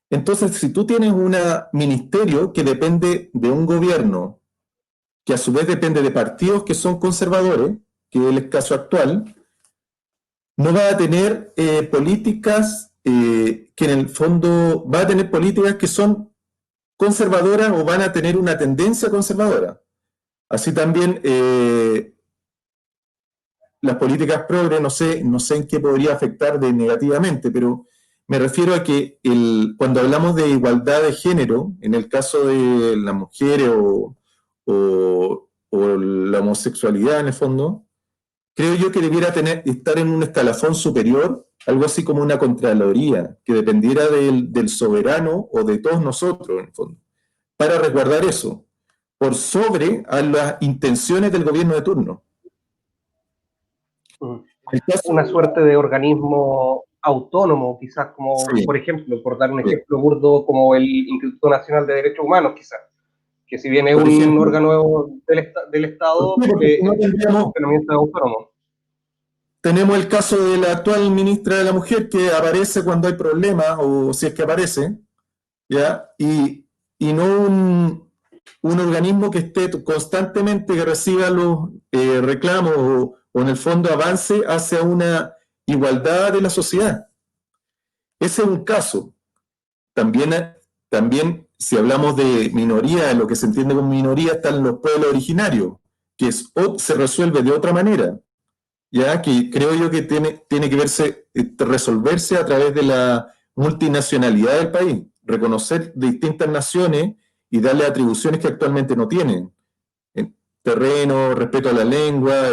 Entonces, si tú tienes un ministerio que depende de un gobierno, que a su vez depende de partidos que son conservadores, que es el caso actual, no va a tener políticas que en el fondo va a tener políticas que son conservadoras o van a tener una tendencia conservadora. Así también las políticas progres, no sé en qué podría afectar negativamente, pero me refiero a que cuando hablamos de igualdad de género, en el caso de las mujeres o la homosexualidad en el fondo, creo yo que debiera estar en un escalafón superior, algo así como una contraloría, que dependiera del soberano o de todos nosotros en el fondo, para resguardar eso, por sobre a las intenciones del gobierno de turno.
Una suerte de organismo autónomo, quizás, como, sí, por ejemplo, por dar un ejemplo burdo, como el Instituto Nacional de Derechos Humanos, quizás, que si bien es un órgano del Estado, es un fenómeno autónomo.
Tenemos el caso de la actual ministra de la Mujer, que aparece cuando hay problemas, o si es que aparece, ¿ya? Y no un organismo que esté constantemente, que reciba los reclamos o en el fondo avance hacia una igualdad de la sociedad. Ese es un caso. También si hablamos de minoría, lo que se entiende como minoría están los pueblos originarios, que se resuelve de otra manera, ya que creo yo que tiene que resolverse a través de la multinacionalidad del país, reconocer distintas naciones y darle atribuciones que actualmente no tienen. Terreno, respeto a la lengua,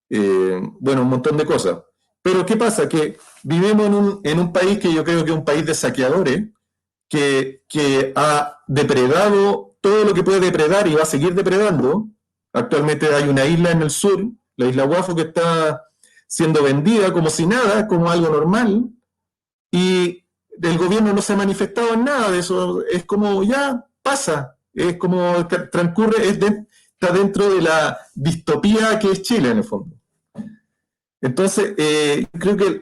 bueno, un montón de cosas. Pero ¿qué pasa? Que vivimos en un país que yo creo que es un país de saqueadores, que ha depredado todo lo que puede depredar y va a seguir depredando. Actualmente hay una isla en el sur, la isla Guafo, que está siendo vendida como si nada, como algo normal, y el gobierno no se ha manifestado en nada de eso. Es como ya pasa, es como transcurre, está dentro de la distopía que es Chile en el fondo. Entonces, creo que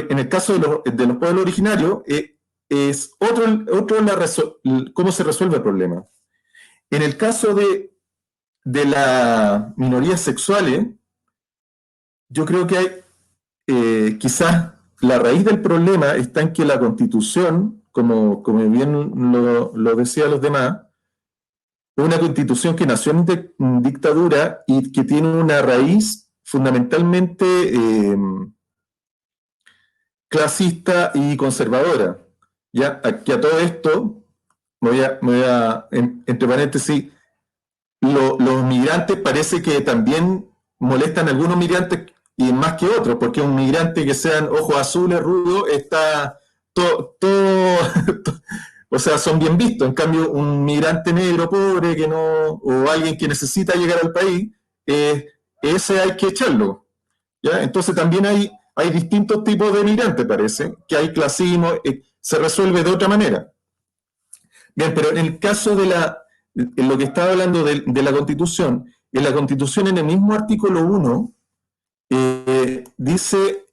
en el caso de los pueblos originarios, es cómo se resuelve el problema. En el caso de las minorías sexuales, yo creo que hay, quizás la raíz del problema está en que la Constitución, como bien lo decían los demás, una Constitución que nació en dictadura y que tiene una raíz fundamentalmente clasista y conservadora. Ya, aquí a todo esto, entre paréntesis, los migrantes parece que también molestan a algunos migrantes y más que otros, porque un migrante que sean ojos azules, rudos, está todo o sea, son bien vistos. En cambio, un migrante negro, pobre, que no, o alguien que necesita llegar al país, ese hay que echarlo. ¿Ya? Entonces también hay distintos tipos de migrantes, parece, que hay clasismo, se resuelve de otra manera. Bien, pero en el caso en lo que estaba hablando de la Constitución, en la Constitución, en el mismo artículo 1, dice,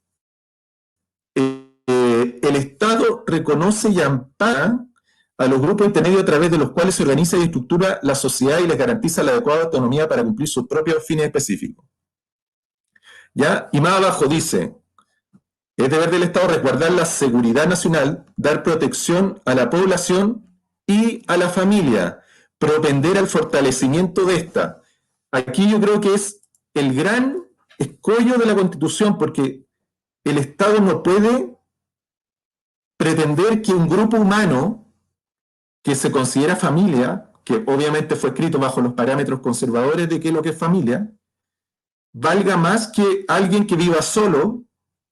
el Estado reconoce y ampara a los grupos intermedios a través de los cuales se organiza y estructura la sociedad y les garantiza la adecuada autonomía para cumplir sus propios fines específicos. ¿Ya? Y más abajo dice, es deber del Estado resguardar la seguridad nacional, dar protección a la población y a la familia, propender al fortalecimiento de esta. Aquí yo creo que es el gran escollo de la Constitución, porque el Estado no puede pretender que un grupo humano que se considera familia, que obviamente fue escrito bajo los parámetros conservadores de qué es lo que es familia, valga más que alguien que viva solo,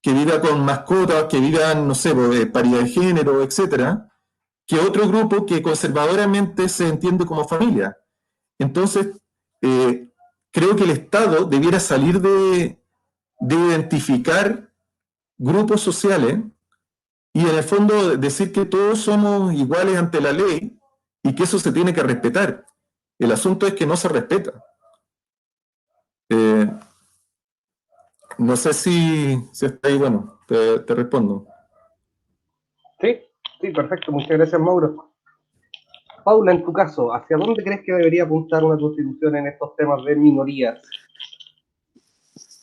que viva con mascotas, que viva, no sé, paridad de género, etcétera, que otro grupo que conservadoramente se entiende como familia. Entonces, creo que el Estado debiera salir de identificar grupos sociales y en el fondo decir que todos somos iguales ante la ley y que eso se tiene que respetar. El asunto es que no se respeta. No sé si está ahí, bueno, te respondo.
Sí, sí, perfecto. Muchas gracias, Mauro. Paula, en tu caso, ¿hacia dónde crees que debería apuntar una constitución en estos temas de minorías?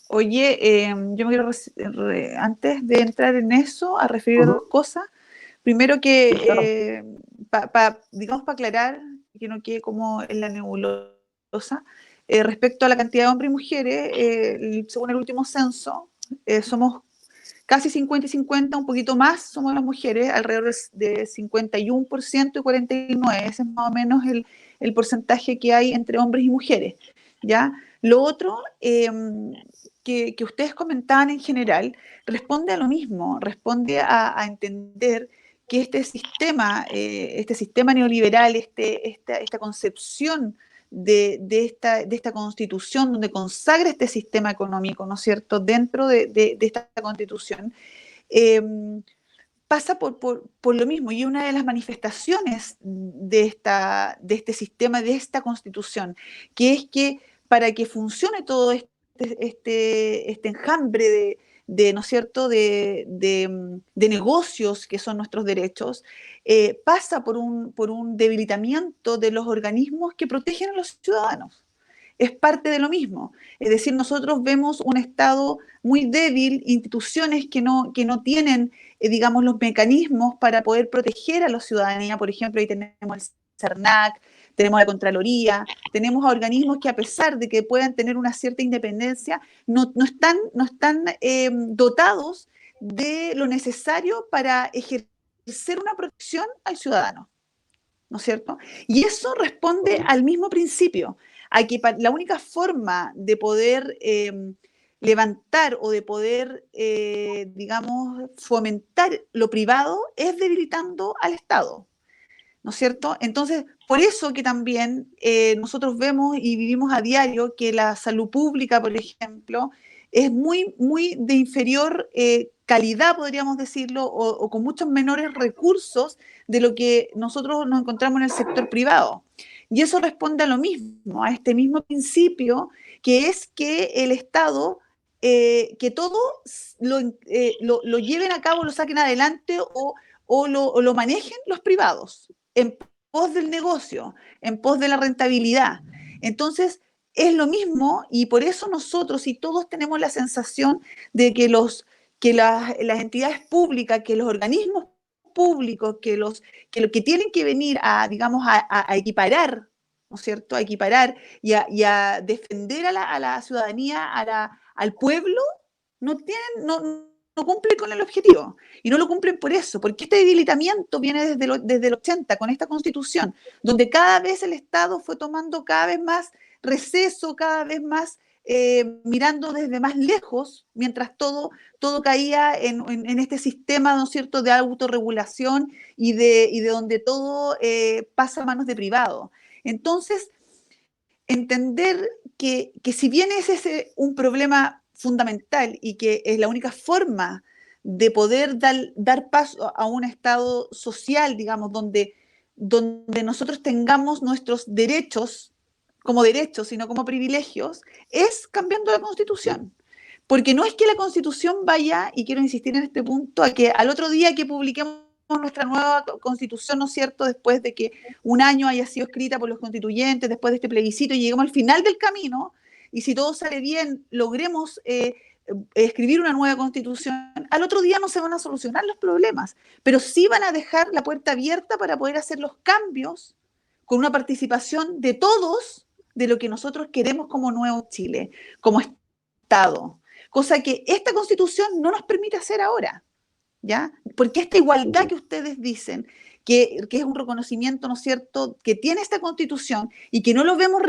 Oye, yo me quiero, antes de entrar en eso, a referir a dos cosas. Primero que, digamos, para aclarar, que no quede como en la nebulosa, respecto a la cantidad de hombres y mujeres, según el último censo, somos casi 50 y 50, un poquito más somos las mujeres, alrededor de 51% y 49%, ese es más o menos el porcentaje que hay entre hombres y mujeres, ¿ya? Lo otro que ustedes comentaban en general responde a lo mismo, responde a entender que este sistema neoliberal, esta concepción de esta constitución, donde consagra este sistema económico, ¿no es cierto?, dentro de esta constitución, pasa por lo mismo, y una de las manifestaciones de este sistema, de esta constitución, que es que para que funcione todo este enjambre ¿no es cierto?, de negocios que son nuestros derechos, pasa por un debilitamiento de los organismos que protegen a los ciudadanos. Es parte de lo mismo. Es decir, nosotros vemos un Estado muy débil, instituciones que no tienen, digamos, los mecanismos para poder proteger a la ciudadanía. Por ejemplo, ahí tenemos el CERNAC, tenemos la Contraloría, tenemos a organismos que, a pesar de que puedan tener una cierta independencia, no están dotados de lo necesario para ejercer una protección al ciudadano, ¿no es cierto? Y eso responde al mismo principio, a que la única forma de poder levantar o de poder, digamos, fomentar lo privado es debilitando al Estado, ¿no es cierto? Entonces, por eso que también nosotros vemos y vivimos a diario que la salud pública, por ejemplo, es muy, muy de inferior calidad, podríamos decirlo, o con muchos menores recursos de lo que nosotros nos encontramos en el sector privado. Y eso responde a lo mismo, a este mismo principio, que es que el Estado, que todo lo lleven a cabo, lo saquen adelante o lo manejen los privados en pos del negocio, en pos de la rentabilidad. Entonces, es lo mismo y por eso nosotros y todos tenemos la sensación de que las entidades públicas, que los organismos públicos, que tienen que venir a, digamos, a equiparar, ¿no es cierto?, a equiparar y a defender a la ciudadanía, al pueblo, no cumplen con el objetivo. Y no lo cumplen por eso, porque este debilitamiento viene desde el 80, con esta Constitución, donde cada vez el Estado fue tomando cada vez más receso, cada vez más mirando desde más lejos, mientras todo caía en este sistema, ¿no es cierto?, de autorregulación y de donde todo pasa a manos de privado. Entonces, entender que si bien es ese un problema fundamental y que es la única forma de poder dar paso a un estado social, digamos, donde nosotros tengamos nuestros derechos como derechos, sino como privilegios, es cambiando la Constitución. Porque no es que la Constitución vaya, y quiero insistir en este punto, a que al otro día que publiquemos nuestra nueva Constitución, ¿no es cierto?, después de que un año haya sido escrita por los constituyentes, después de este plebiscito, y lleguemos al final del camino, y si todo sale bien, logremos escribir una nueva Constitución, al otro día no se van a solucionar los problemas, pero sí van a dejar la puerta abierta para poder hacer los cambios con una participación de todos, de lo que nosotros queremos como nuevo Chile, como Estado, cosa que esta Constitución no nos permite hacer ahora, ¿ya? Porque esta igualdad que ustedes dicen, que es un reconocimiento, ¿no es cierto?, que tiene esta Constitución y que no lo vemos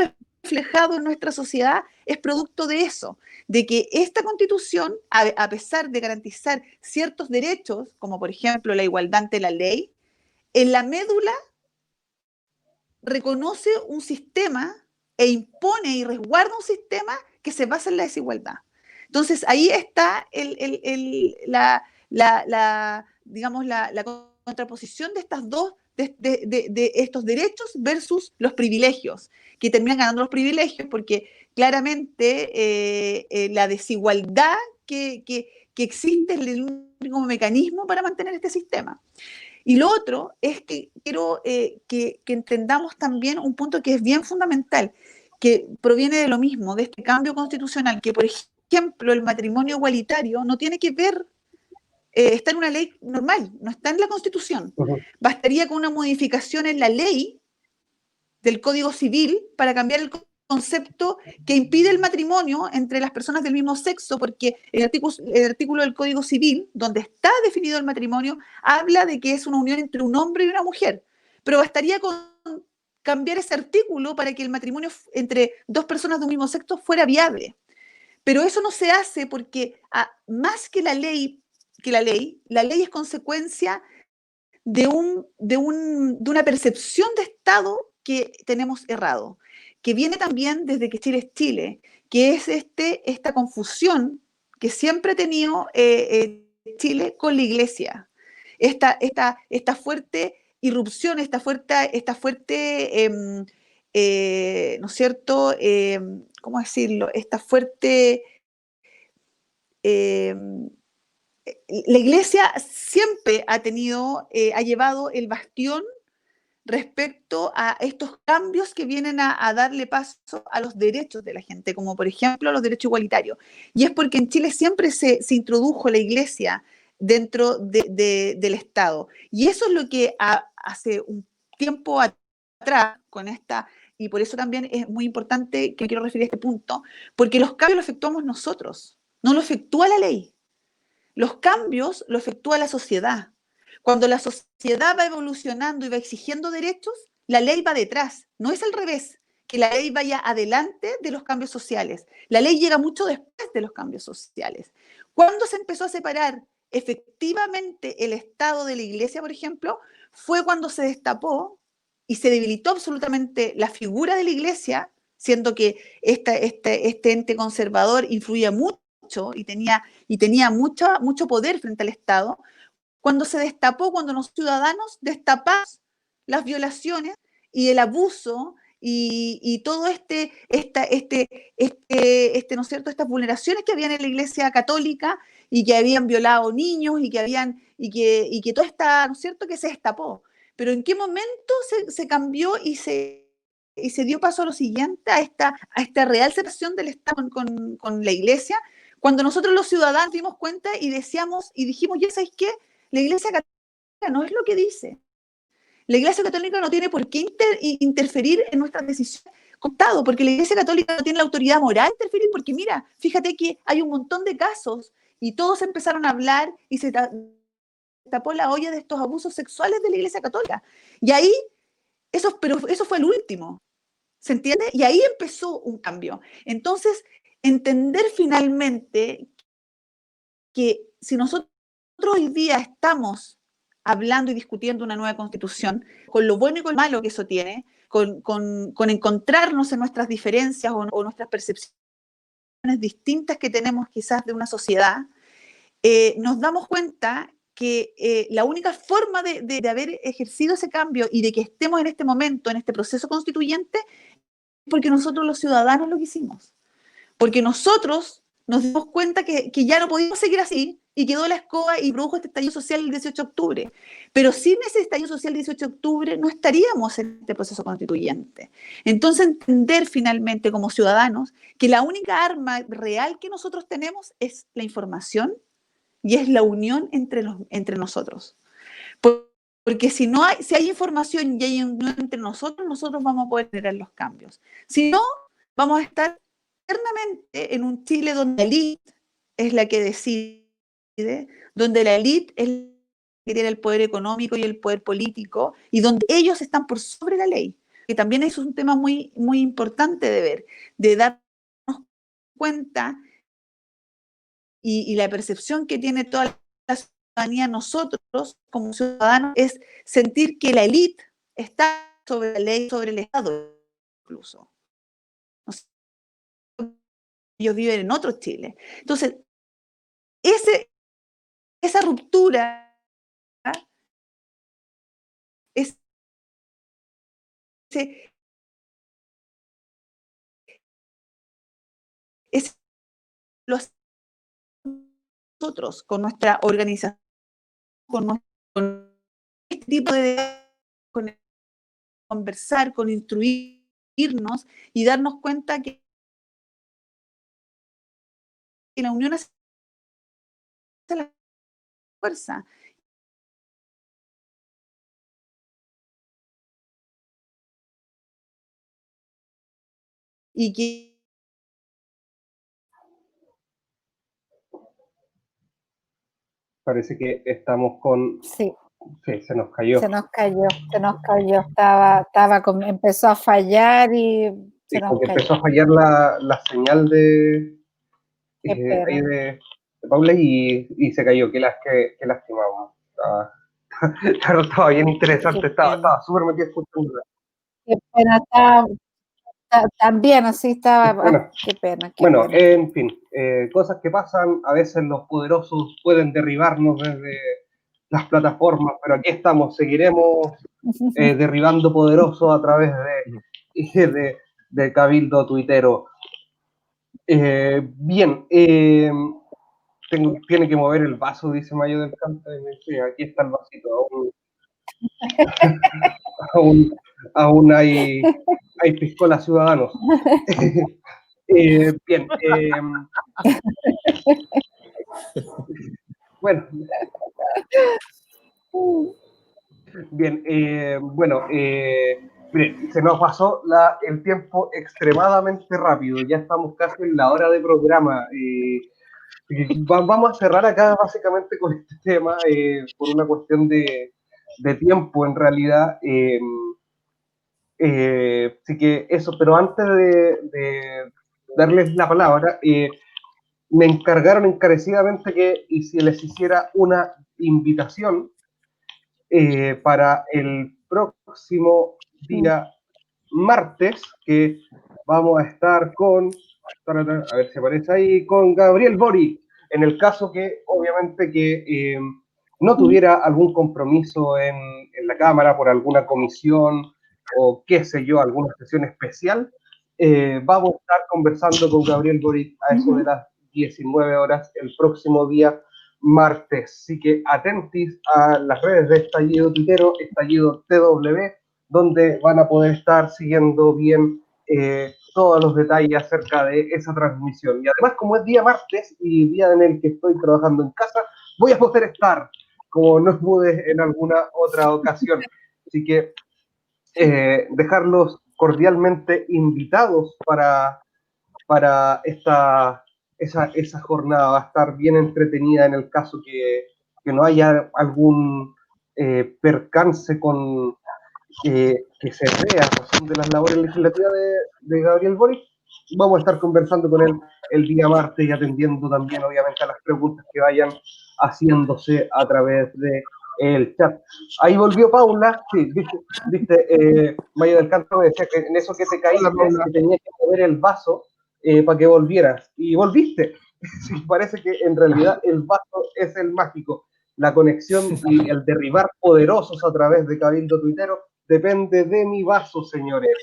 reflejado en nuestra sociedad, es producto de eso, de que esta Constitución, a pesar de garantizar ciertos derechos, como por ejemplo la igualdad ante la ley, en la médula reconoce un sistema e impone y resguarda un sistema que se basa en la desigualdad. Entonces, ahí está digamos, la contraposición de estas dos, de estos derechos versus los privilegios, que terminan ganando los privilegios, porque claramente la desigualdad que existe es el único mecanismo para mantener este sistema. Y lo otro es que quiero que entendamos también un punto que es bien fundamental, que proviene de lo mismo, de este cambio constitucional, que por ejemplo el matrimonio igualitario no tiene que ver, está en una ley normal, no está en la Constitución. Bastaría con una modificación en la ley del Código Civil para cambiar el concepto que impide el matrimonio entre las personas del mismo sexo, porque el artículo del Código Civil, donde está definido el matrimonio, habla de que es una unión entre un hombre y una mujer, pero bastaría con cambiar ese artículo para que el matrimonio entre dos personas de un mismo sexo fuera viable. Pero eso no se hace porque más que la ley es consecuencia de una percepción de Estado que tenemos errado, que viene también desde que Chile es Chile, que es esta confusión que siempre ha tenido Chile con la Iglesia, esta fuerte irrupción, esta fuerte ¿no es cierto?, ¿cómo decirlo?, esta fuerte... la Iglesia siempre ha llevado el bastión respecto a estos cambios que vienen a darle paso a los derechos de la gente, como por ejemplo los derechos igualitarios. Y es porque en Chile siempre se introdujo la Iglesia dentro del Estado. Y eso es lo que hace un tiempo atrás con esta, y por eso también es muy importante que me quiero referir a este punto, porque los cambios los efectuamos nosotros, no lo efectúa la ley. Los cambios lo efectúa la sociedad. Cuando la sociedad va evolucionando y va exigiendo derechos, la ley va detrás. No es al revés, que la ley vaya adelante de los cambios sociales. La ley llega mucho después de los cambios sociales. ¿Cuándo se empezó a separar efectivamente el Estado de la Iglesia, por ejemplo? Fue cuando se destapó y se debilitó absolutamente la figura de la Iglesia, siendo que este ente conservador influía mucho y tenía mucho poder frente al Estado, cuando se destapó, cuando los ciudadanos destapamos las violaciones y el abuso y todo ¿no es cierto?, estas vulneraciones que habían en la Iglesia Católica y que habían violado niños y que habían y que todo está, ¿no es cierto?, que se destapó. Pero ¿en qué momento se cambió y se dio paso a lo siguiente, a esta real separación del Estado con la Iglesia? Cuando nosotros los ciudadanos dimos cuenta y decíamos, y dijimos, ¿ya sabéis qué? La Iglesia Católica no es lo que dice. La Iglesia Católica no tiene por qué interferir en nuestras decisiones contado, porque la Iglesia Católica no tiene la autoridad moral de interferir, porque mira, fíjate que hay un montón de casos y todos empezaron a hablar y se tapó la olla de estos abusos sexuales de la Iglesia Católica. Y ahí, pero eso fue el último, ¿se entiende? Y ahí empezó un cambio. Entonces, entender finalmente que si nosotros hoy día estamos hablando y discutiendo una nueva constitución, con lo bueno y con lo malo que eso tiene, con encontrarnos en nuestras diferencias o nuestras percepciones distintas que tenemos quizás de una sociedad, nos damos cuenta que la única forma de haber ejercido ese cambio y de que estemos en este momento, en este proceso constituyente, es porque nosotros los ciudadanos lo quisimos. Porque nosotros nos dimos cuenta que ya no podíamos seguir así y quedó la escoba y produjo este estallido social el 18 de octubre. Pero sin ese estallido social el 18 de octubre no estaríamos en este proceso constituyente. Entonces, entender finalmente como ciudadanos que la única arma real que nosotros tenemos es la información y es la unión entre nosotros. Porque si hay información y hay unión entre nosotros vamos a poder generar los cambios. Si no, vamos a estar eternamente en un Chile donde la élite es la que decide, donde la élite es la que tiene el poder económico y el poder político, y donde ellos están por sobre la ley, que también es un tema muy, muy importante de ver, de darnos cuenta y la percepción que tiene toda la ciudadanía, nosotros como ciudadanos, es sentir que la élite está sobre la ley, sobre el Estado incluso. Ellos viven en otro Chile. Entonces, esa ruptura es nosotros, con nuestra organización, con este tipo con conversar, con instruirnos y darnos cuenta que la unión hace la fuerza. Y que
Parece que estamos con...
Sí,
Sí, se nos cayó.
se nos cayó. Empezó a fallar y se nos
Porque
cayó.
empezó a fallar la señal
Qué pena.
ahí de Paula y se cayó. Qué lastimamos. Claro, estaba bien interesante, estaba súper metido escuchando.
Qué pena, también así estaba.
Bueno,
Qué pena.
bueno, en fin, cosas que pasan. A veces los poderosos pueden derribarnos desde las plataformas, pero aquí estamos, seguiremos derribando poderosos a través de Cabildo Tuitero. Bien, tiene que mover el vaso, dice Mayo del Canto. Sí, aquí está el vasito, aún hay piscolas ciudadanos. Bien, bueno. Bien, bueno, miren, se nos pasó el tiempo extremadamente rápido, ya estamos casi en la hora de programa. Vamos a cerrar acá básicamente con este tema por una cuestión de tiempo en realidad. Así que eso, pero antes de darles la palabra, me encargaron encarecidamente que y si les hiciera una invitación para el próximo día martes, que vamos a estar a ver si aparece ahí, con Gabriel Boric, en el caso que obviamente que no tuviera algún compromiso en la Cámara por alguna comisión o qué sé yo, alguna sesión especial, vamos a estar conversando con Gabriel Boric a eso de las 19 horas el próximo día martes. Así que atentis a las redes de Estallido Tuitero, Estallido TW, donde van a poder estar siguiendo bien todos los detalles acerca de esa transmisión. Y además, como es día martes y día en el que estoy trabajando en casa, voy a poder estar, como no pude en alguna otra ocasión. Así que dejarlos cordialmente invitados para esa jornada. Va a estar bien entretenida en el caso que no haya algún percance que se vea a razón de las labores legislativas de Gabriel Boric. Vamos a estar conversando con él el día martes y atendiendo también, obviamente, a las preguntas que vayan haciéndose a través de el chat. Ahí volvió Paula, sí, viste Mayo del Canto me decía que en eso que te caíste, que tenías que mover el vaso para que volvieras, y volviste. Sí, parece que en realidad el vaso es el mágico. La conexión y el derribar poderosos a través de Cabildo Tuitero depende de mi vaso, señores.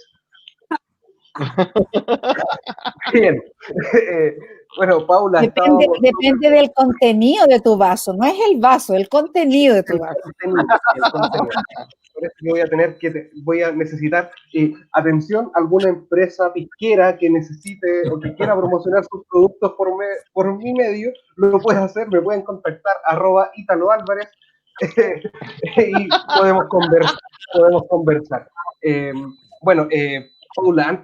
Bien. Bueno, Paula,
depende del contenido de tu vaso, no es el vaso, el contenido de tu vaso.
El contenido. Por eso yo voy a necesitar atención, alguna empresa pisquera que necesite o que quiera promocionar sus productos por mi medio, lo puedes hacer, me pueden contactar @Italo Álvarez y podemos conversar. Bueno, Paula,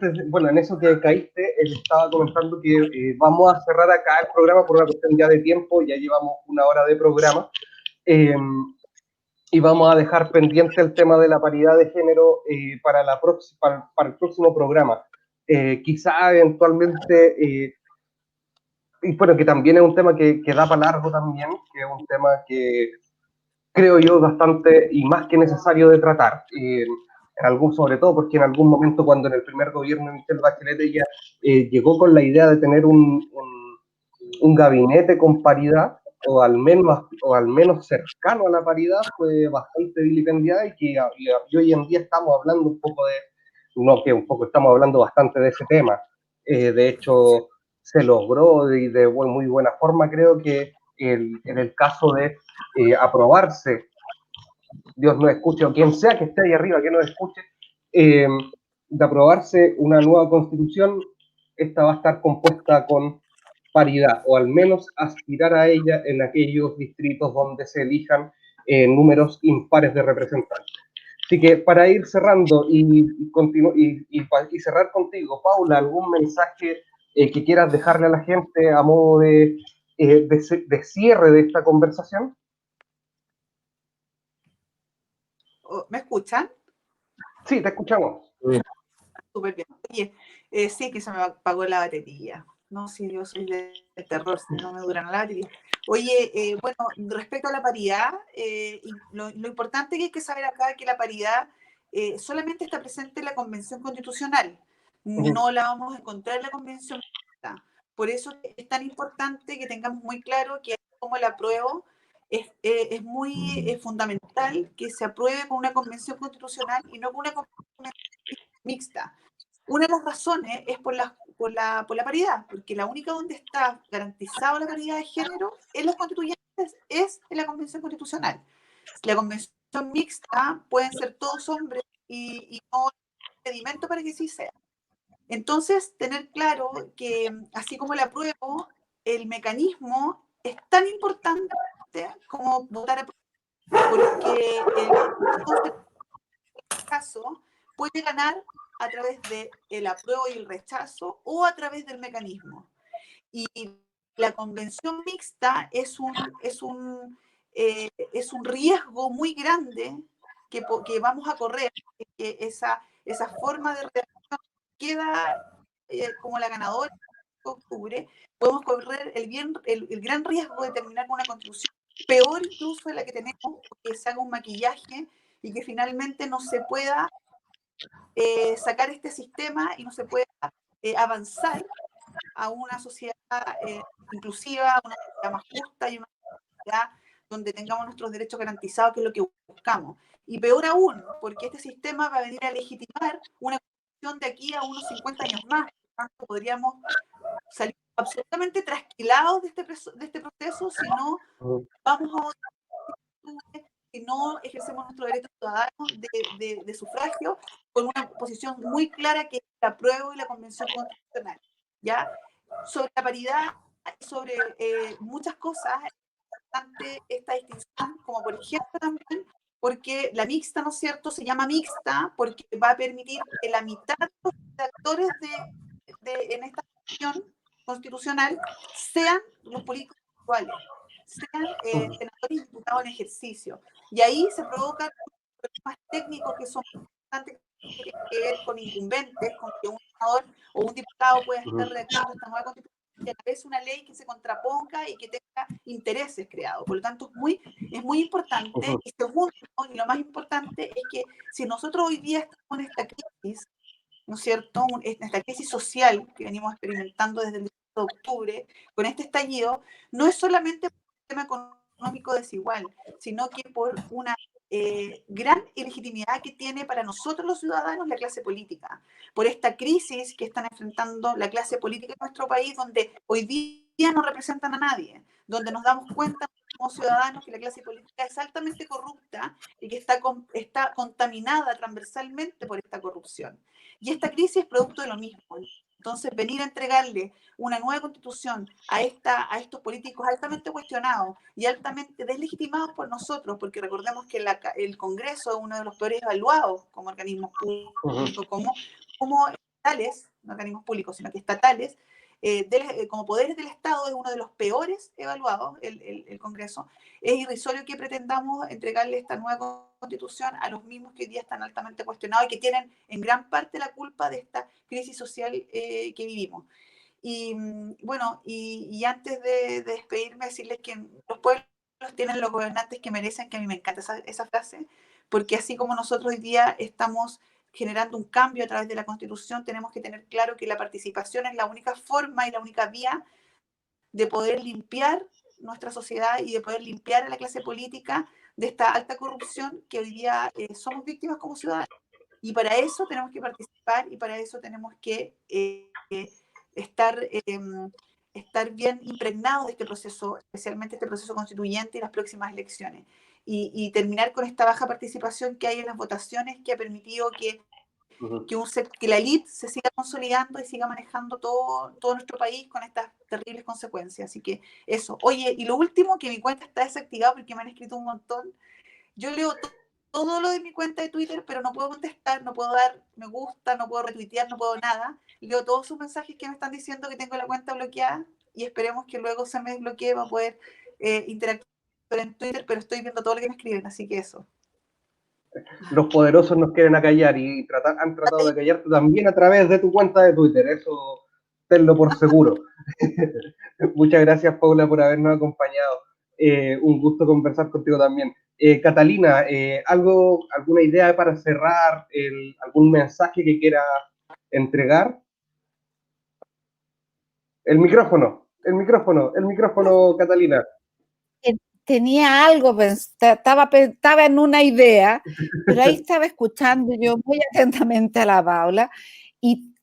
en eso que caíste, estaba comentando que vamos a cerrar acá el programa por una cuestión ya de tiempo, ya llevamos 1 hora de programa, y vamos a dejar pendiente el tema de la paridad de género para el próximo programa. Quizá eventualmente, y bueno, que también es un tema que da para largo también, que es un tema que creo yo bastante y más que necesario de tratar. Sobre todo porque en algún momento, cuando en el primer gobierno de Michelle Bachelet ella llegó con la idea de tener un gabinete con paridad, o al menos cercano a la paridad, fue bastante vilipendiada, y hoy en día estamos hablando estamos hablando bastante de ese tema. De hecho, se logró de muy buena forma, creo que en el caso de aprobarse, Dios nos escuche, o quien sea que esté ahí arriba que nos escuche, de aprobarse una nueva constitución, esta va a estar compuesta con paridad, o al menos aspirar a ella en aquellos distritos donde se elijan números impares de representantes. Así que para ir cerrando y cerrar contigo, Paula, ¿algún mensaje que quieras dejarle a la gente a modo de cierre de esta conversación?
¿Me escuchan?
Sí, te escuchamos.
Súper bien. Oye, sí, que se me apagó la batería. No, si yo soy de terror, si no me duran la batería. Oye, bueno, respecto a la paridad, lo importante que hay que saber acá es que la paridad solamente está presente en la Convención Constitucional. No la vamos a encontrar en la Convención. Por eso es tan importante que tengamos muy claro que como el apruebo es muy fundamental que se apruebe con una Convención Constitucional y no con una Convención mixta. Una de las razones es por la paridad, porque la única donde está garantizada la paridad de género en los constituyentes es en la Convención Constitucional. La Convención mixta pueden ser todos hombres y no hay impedimento para que sí sea. Entonces, tener claro que así como el apruebo, el mecanismo es tan importante como votar a prueba, porque el caso puede ganar a través del apruebo y el rechazo o a través del mecanismo. Y la convención mixta es un riesgo muy grande que vamos a correr, que esa forma de redacción queda como la ganadora de octubre. Podemos correr el gran riesgo de terminar con una constitución peor incluso de la que tenemos, que se haga un maquillaje y que finalmente no se pueda sacar este sistema y no se pueda avanzar a una sociedad inclusiva, una sociedad más justa y una sociedad donde tengamos nuestros derechos garantizados, que es lo que buscamos. Y peor aún, porque este sistema va a venir a legitimar una constitución de aquí a unos 50 años más. Por tanto, podríamos salir absolutamente trasquilados de este proceso si no vamos a votar, si no ejercemos nuestro derecho ciudadano de sufragio con una posición muy clara que es la apruebo y la Convención Constitucional. ¿Ya? Sobre la paridad y sobre muchas cosas, ante esta distinción, como por ejemplo también porque la mixta, ¿no es cierto?, se llama mixta porque va a permitir que la mitad de los actores en esta cuestión constitucional sean los políticos actuales, sean senadores y diputados en ejercicio. Y ahí se provocan problemas técnicos que son importantes, que tienen que ver con incumbentes, con que un senador o un diputado pueda estar redactando esta nueva constitución y a la vez una ley que se contraponga y que tenga intereses creados. Por lo tanto, es muy importante. Y segundo, y lo más importante, es que si nosotros hoy día estamos en esta crisis, ¿no es cierto?, en esta crisis social que venimos experimentando desde el 18 de octubre, con este estallido, no es solamente por un tema económico desigual, sino que por una gran ilegitimidad que tiene para nosotros los ciudadanos la clase política, por esta crisis que están enfrentando la clase política en nuestro país, donde hoy día no representan a nadie, donde nos damos cuenta como ciudadanos que la clase política es altamente corrupta y que está contaminada transversalmente por esta corrupción. Y esta crisis es producto de lo mismo. Entonces, venir a entregarle una nueva constitución a estos políticos altamente cuestionados y altamente deslegitimados por nosotros, porque recordemos que el Congreso es uno de los peores evaluados como organismos públicos, como estatales, no organismos públicos, sino que estatales, como poderes del Estado es uno de los peores evaluados, el Congreso. Es irrisorio que pretendamos entregarle esta nueva constitución a los mismos que hoy día están altamente cuestionados y que tienen en gran parte la culpa de esta crisis social que vivimos. Y bueno, y antes de despedirme, decirles que los pueblos tienen los gobernantes que merecen, que a mí me encanta esa frase, porque así como nosotros hoy día estamos generando un cambio a través de la Constitución, tenemos que tener claro que la participación es la única forma y la única vía de poder limpiar nuestra sociedad y de poder limpiar a la clase política de esta alta corrupción que hoy día somos víctimas como ciudadanos. Y para eso tenemos que participar y para eso tenemos que estar bien impregnados de este proceso, especialmente este proceso constituyente y las próximas elecciones. Y terminar con esta baja participación que hay en las votaciones, que ha permitido que la élite se siga consolidando y siga manejando todo nuestro país con estas terribles consecuencias. Así que eso. Oye, y lo último, que mi cuenta está desactivada porque me han escrito un montón. Yo leo todo lo de mi cuenta de Twitter, pero no puedo contestar, no puedo dar me gusta, no puedo retuitear, no puedo nada. Leo todos sus mensajes que me están diciendo que tengo la cuenta bloqueada y esperemos que luego se me desbloquee para poder interactuar en Twitter, pero estoy viendo todo lo que me escriben, así que eso.
Los poderosos nos quieren acallar y han tratado de acallarte también a través de tu cuenta de Twitter, eso tenlo por seguro. Muchas gracias, Paula, por habernos acompañado. Un gusto conversar contigo también. Catalina, ¿alguna idea para cerrar? ¿Algún mensaje que quieras entregar? El micrófono, Catalina.
Tenía algo, estaba en una idea, pero ahí estaba escuchando yo muy atentamente a la Paula y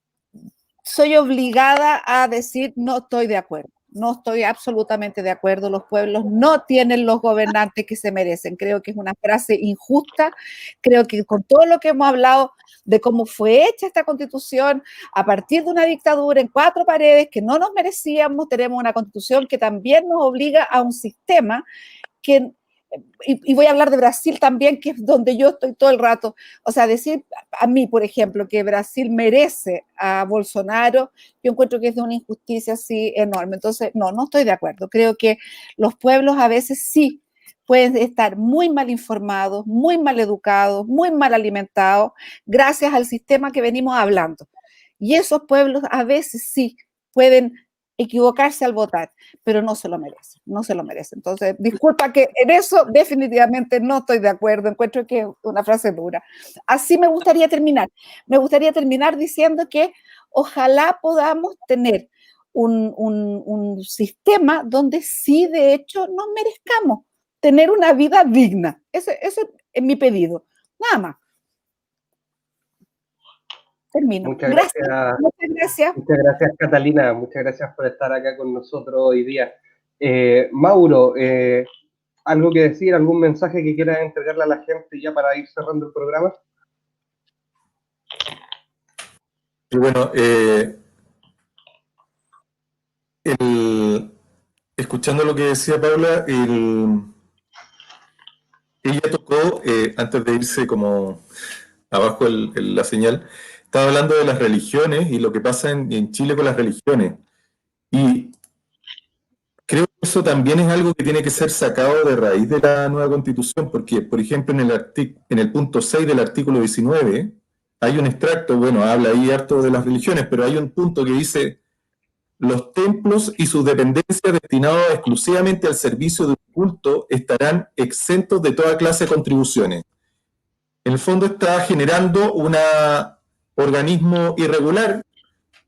soy obligada a decir no estoy de acuerdo. No estoy absolutamente de acuerdo. Los pueblos no tienen los gobernantes que se merecen. Creo que es una frase injusta. Creo que con todo lo que hemos hablado de cómo fue hecha esta constitución, a partir de una dictadura en 4 paredes que no nos merecíamos, tenemos una constitución que también nos obliga a un sistema que, y voy a hablar de Brasil también, que es donde yo estoy todo el rato, o sea, decir a mí, por ejemplo, que Brasil merece a Bolsonaro, yo encuentro que es de una injusticia así enorme. Entonces, no estoy de acuerdo. Creo que los pueblos a veces sí pueden estar muy mal informados, muy mal educados, muy mal alimentados, gracias al sistema que venimos hablando. Y esos pueblos a veces sí pueden equivocarse al votar, pero no se lo merece, no se lo merece. Entonces, disculpa que en eso definitivamente no estoy de acuerdo, encuentro que es una frase dura. Así me gustaría terminar diciendo que ojalá podamos tener un sistema donde sí, de hecho, nos merezcamos tener una vida digna. Eso es mi pedido, nada más. termino.
Muchas
Gracias,
gracias.
muchas gracias.
Muchas gracias, Catalina. Muchas gracias por estar acá con nosotros hoy día. Mauro, ¿algo que decir? ¿Algún mensaje que quieras entregarle a la gente ya para ir cerrando el programa?
Y bueno, escuchando lo que decía Paula, ella tocó, antes de irse como abajo la señal, estaba hablando de las religiones y lo que pasa en Chile con las religiones. Y creo que eso también es algo que tiene que ser sacado de raíz de la nueva Constitución, porque, por ejemplo, en el punto 6 del artículo 19, hay un extracto, bueno, habla ahí harto de las religiones, pero hay un punto que dice: los templos y sus dependencias destinados exclusivamente al servicio de un culto estarán exentos de toda clase de contribuciones. En el fondo está generando un organismo irregular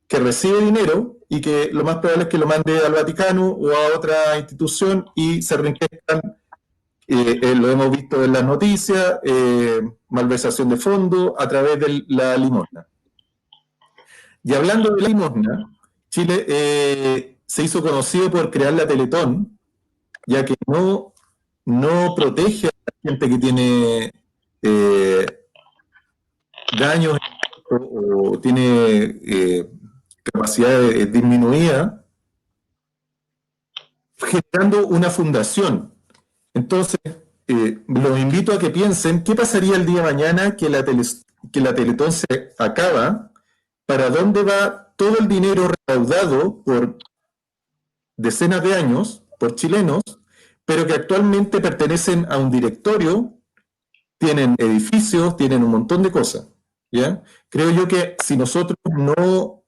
que recibe dinero y que lo más probable es que lo mande al Vaticano o a otra institución y se reencuentran, lo hemos visto en las noticias, malversación de fondos a través de la limosna. Y hablando de la limosna, Chile se hizo conocido por crear la Teletón, ya que no protege a la gente que tiene daños o tiene capacidad disminuida, generando una fundación. Entonces, los invito a que piensen qué pasaría el día de mañana que la Teletón se acaba, para dónde va todo el dinero recaudado por decenas de años por chilenos, pero que actualmente pertenecen a un directorio, tienen edificios, tienen un montón de cosas, ¿ya? Creo yo que si nosotros no,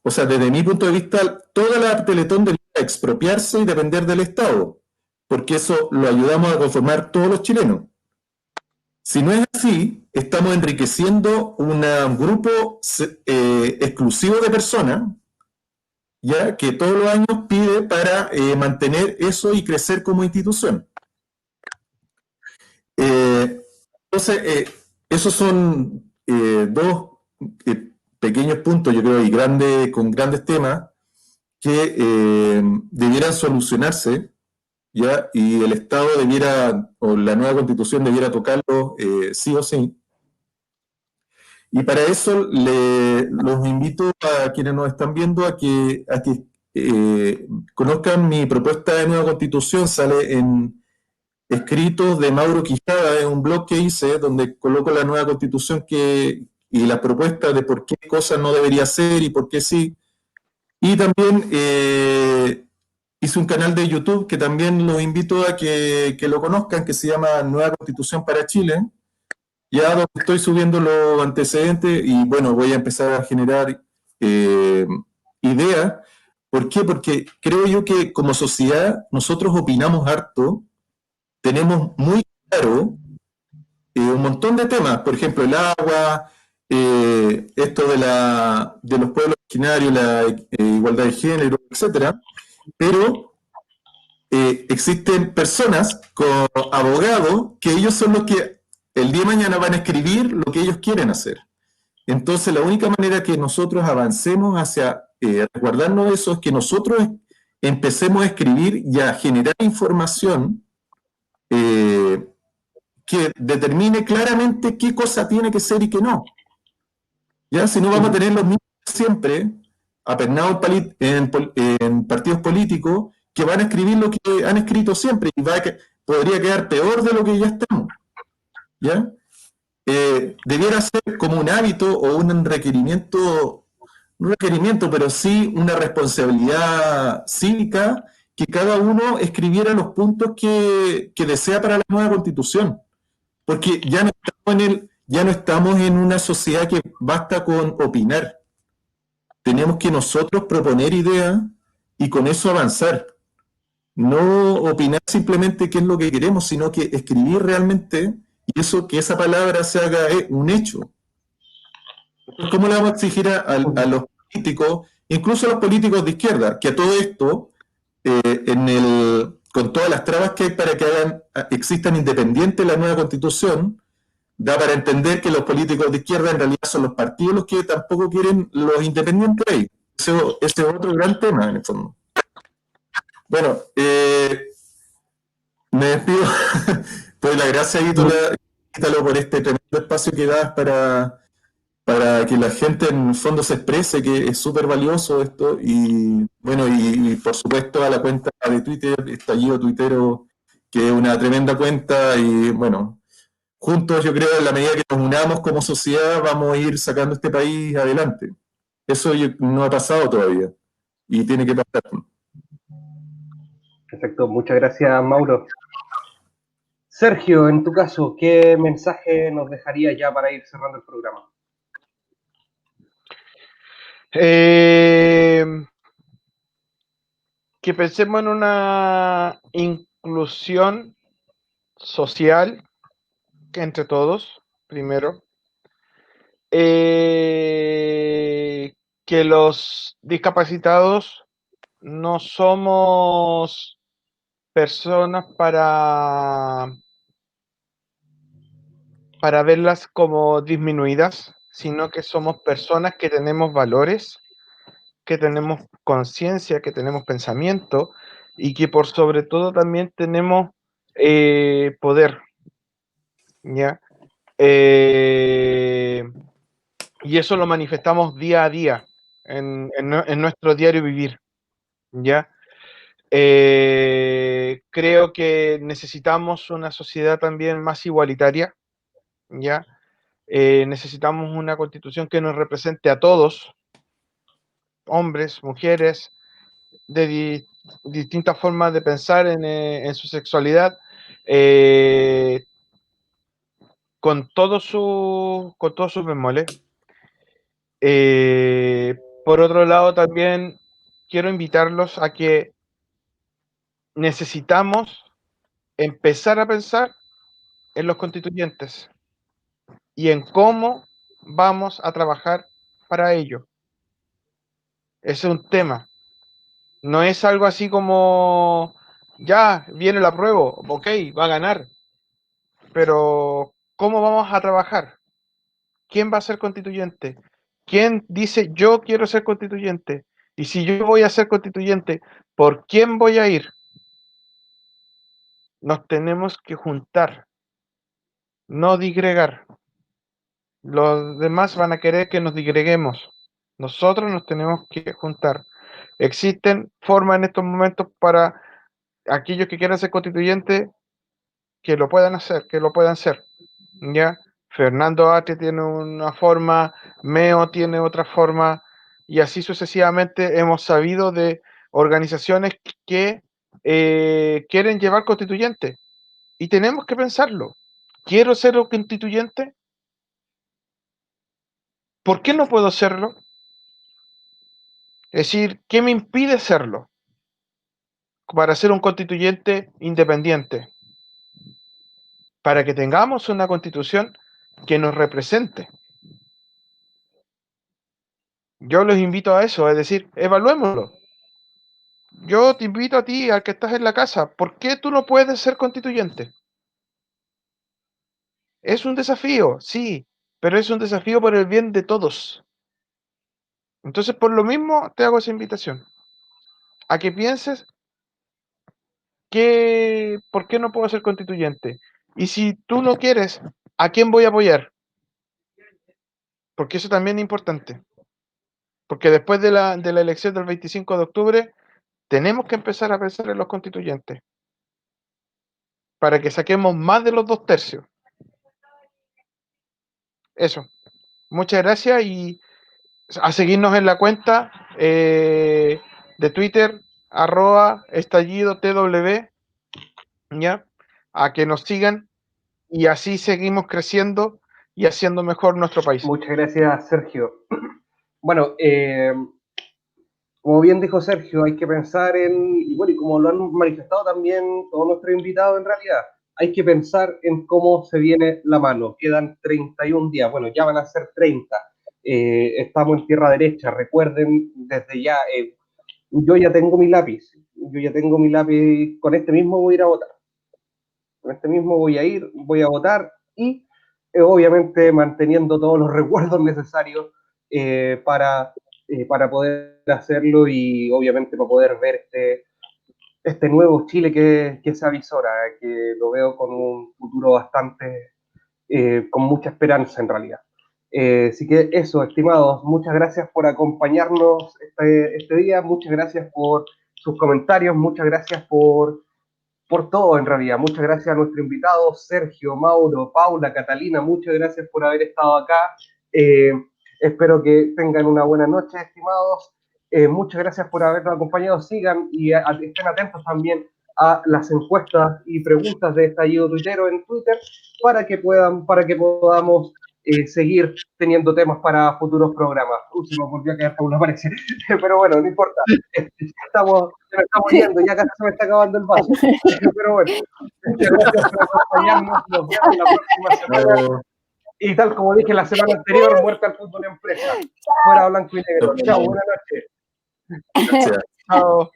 o sea, desde mi punto de vista, toda la Teletón debería expropiarse y depender del Estado, porque eso lo ayudamos a conformar todos los chilenos. Si no es así, estamos enriqueciendo un grupo exclusivo de personas, ya que todos los años pide para mantener eso y crecer como institución. Entonces, esos son dos pequeños puntos, yo creo, y con grandes temas que debieran solucionarse, ¿ya? Y el Estado debiera, o la nueva Constitución debiera tocarlo sí o sí. Y para eso los invito a quienes nos están viendo a que conozcan mi propuesta de nueva Constitución. Sale en Escritos de Mauro Quijada, es un blog que hice donde coloco la nueva Constitución y las propuestas de por qué cosas no debería ser y por qué sí. Y también hice un canal de YouTube que también los invito a que lo conozcan, que se llama Nueva Constitución para Chile. Ya donde estoy subiendo los antecedentes y bueno, voy a empezar a generar ideas. ¿Por qué? Porque creo yo que como sociedad nosotros opinamos harto, tenemos muy claro un montón de temas, por ejemplo, el agua, esto de los pueblos originarios, la igualdad de género, etcétera, pero existen personas con abogados que ellos son los que el día de mañana van a escribir lo que ellos quieren hacer. Entonces, la única manera que nosotros avancemos hacia resguardarnos eso es que nosotros empecemos a escribir y a generar información que determine claramente qué cosa tiene que ser y qué no. Ya, si no vamos a tener los mismos siempre, apernados en partidos políticos, que van a escribir lo que han escrito siempre y podría quedar peor de lo que ya estamos. ¿Ya? Debiera ser como un hábito o un requerimiento, pero sí una responsabilidad cívica, que cada uno escribiera los puntos que desea para la nueva Constitución. Porque ya no estamos en una sociedad que basta con opinar. Tenemos que nosotros proponer ideas y con eso avanzar. No opinar simplemente qué es lo que queremos, sino que escribir realmente y que esa palabra se haga un hecho. ¿Cómo le vamos a exigir a los políticos, incluso a los políticos de izquierda, que a todo esto, con todas las trabas que hay para que existan independientes la nueva Constitución, da para entender que los políticos de izquierda en realidad son los partidos los que tampoco quieren los independientes ahí. Ese es otro gran tema, en el fondo. Bueno, me despido. Pues la gracias, Ítalo, por este tremendo espacio que das para que la gente en el fondo se exprese, que es súper valioso esto. Y bueno, y por supuesto a la cuenta de Twitter, Estallido Tuitero, que es una tremenda cuenta. Y bueno, juntos yo creo en la medida que nos unamos como sociedad vamos a ir sacando este país adelante. Eso no ha pasado todavía y tiene que pasar.
Perfecto, muchas gracias, Mauro. Sergio, en tu caso, ¿qué mensaje nos dejaría ya para ir cerrando el programa?
Que pensemos en una inclusión social entre todos, primero. Que los discapacitados no somos personas para verlas como disminuidas, sino que somos personas que tenemos valores, que tenemos conciencia, que tenemos pensamiento y que por sobre todo también tenemos poder, ¿ya? Y eso lo manifestamos día a día en nuestro diario vivir, ¿ya? Creo que necesitamos una sociedad también más igualitaria, ¿ya? Necesitamos una constitución que nos represente a todos, hombres, mujeres, de distintas formas de pensar en su sexualidad, con todos sus bemoles. Por otro lado, también quiero invitarlos a que necesitamos empezar a pensar en los constituyentes y en cómo vamos a trabajar para ello. Ese es un tema. No es algo así como, ya, viene la prueba, ok, va a ganar. Pero, ¿cómo vamos a trabajar? ¿Quién va a ser constituyente? ¿Quién dice yo quiero ser constituyente? Y si yo voy a ser constituyente, ¿por quién voy a ir? Nos tenemos que juntar, no digregar. Los demás van a querer que nos digreguemos. Nosotros nos tenemos que juntar. Existen formas en estos momentos para aquellos que quieran ser constituyentes que lo puedan hacer, que lo puedan ser. ¿Ya? Fernando Ate tiene una forma, Meo tiene otra forma, y así sucesivamente hemos sabido de organizaciones que quieren llevar constituyente. Y tenemos que pensarlo. ¿Quiero ser un constituyente? ¿Por qué no puedo serlo? Es decir, ¿qué me impide serlo? Para ser un constituyente independiente. Para que tengamos una constitución que nos represente. Yo los invito a eso, es decir, evaluémoslo. Yo te invito a ti, al que estás en la casa, ¿por qué tú no puedes ser constituyente? Es un desafío, sí, pero es un desafío por el bien de todos. Entonces, por lo mismo, te hago esa invitación, a que pienses ¿por qué no puedo ser constituyente? Y si tú no quieres, ¿a quién voy a apoyar? Porque eso también es importante. Porque después de la elección del 25 de octubre, tenemos que empezar a pensar en los constituyentes. Para que saquemos más de los 2/3. Eso. Muchas gracias y a seguirnos en la cuenta de Twitter, @estallidotw, ¿ya? A que nos sigan y así seguimos creciendo y haciendo mejor nuestro país.
Muchas gracias, Sergio. Bueno, como bien dijo Sergio, hay que pensar y bueno, y como lo han manifestado también todos nuestros invitados en realidad, hay que pensar en cómo se viene la mano. Quedan 31 días, bueno, ya van a ser 30. Estamos en tierra derecha, recuerden desde ya, yo ya tengo mi lápiz, con este mismo voy a ir a votar. Con este mismo voy a votar y obviamente manteniendo todos los recuerdos necesarios para poder hacerlo y obviamente para poder ver este nuevo Chile que se avisora, que lo veo con un futuro bastante, con mucha esperanza en realidad. Así que eso, estimados, muchas gracias por acompañarnos este día, muchas gracias por sus comentarios, muchas gracias por todo en realidad. Muchas gracias a nuestro invitado Sergio, Mauro, Paula, Catalina, muchas gracias por haber estado acá. Eh, Espero que tengan una buena noche, estimados. Muchas gracias por habernos acompañado. Sigan y estén atentos también a las encuestas y preguntas de Estallido Tuitero en Twitter para que podamos seguir teniendo temas para futuros programas. Se me volvió a quedar Paula, parece. Pero bueno, no importa. Estamos yendo, ya casi se me está acabando el vaso. Pero bueno, muchas gracias por acompañarnos. Nos vemos la próxima semana. Y tal como dije la semana anterior, muerta al fútbol empresa. Fuera blanco y negro. Chao, buenas noches.
Gracias.
Chao.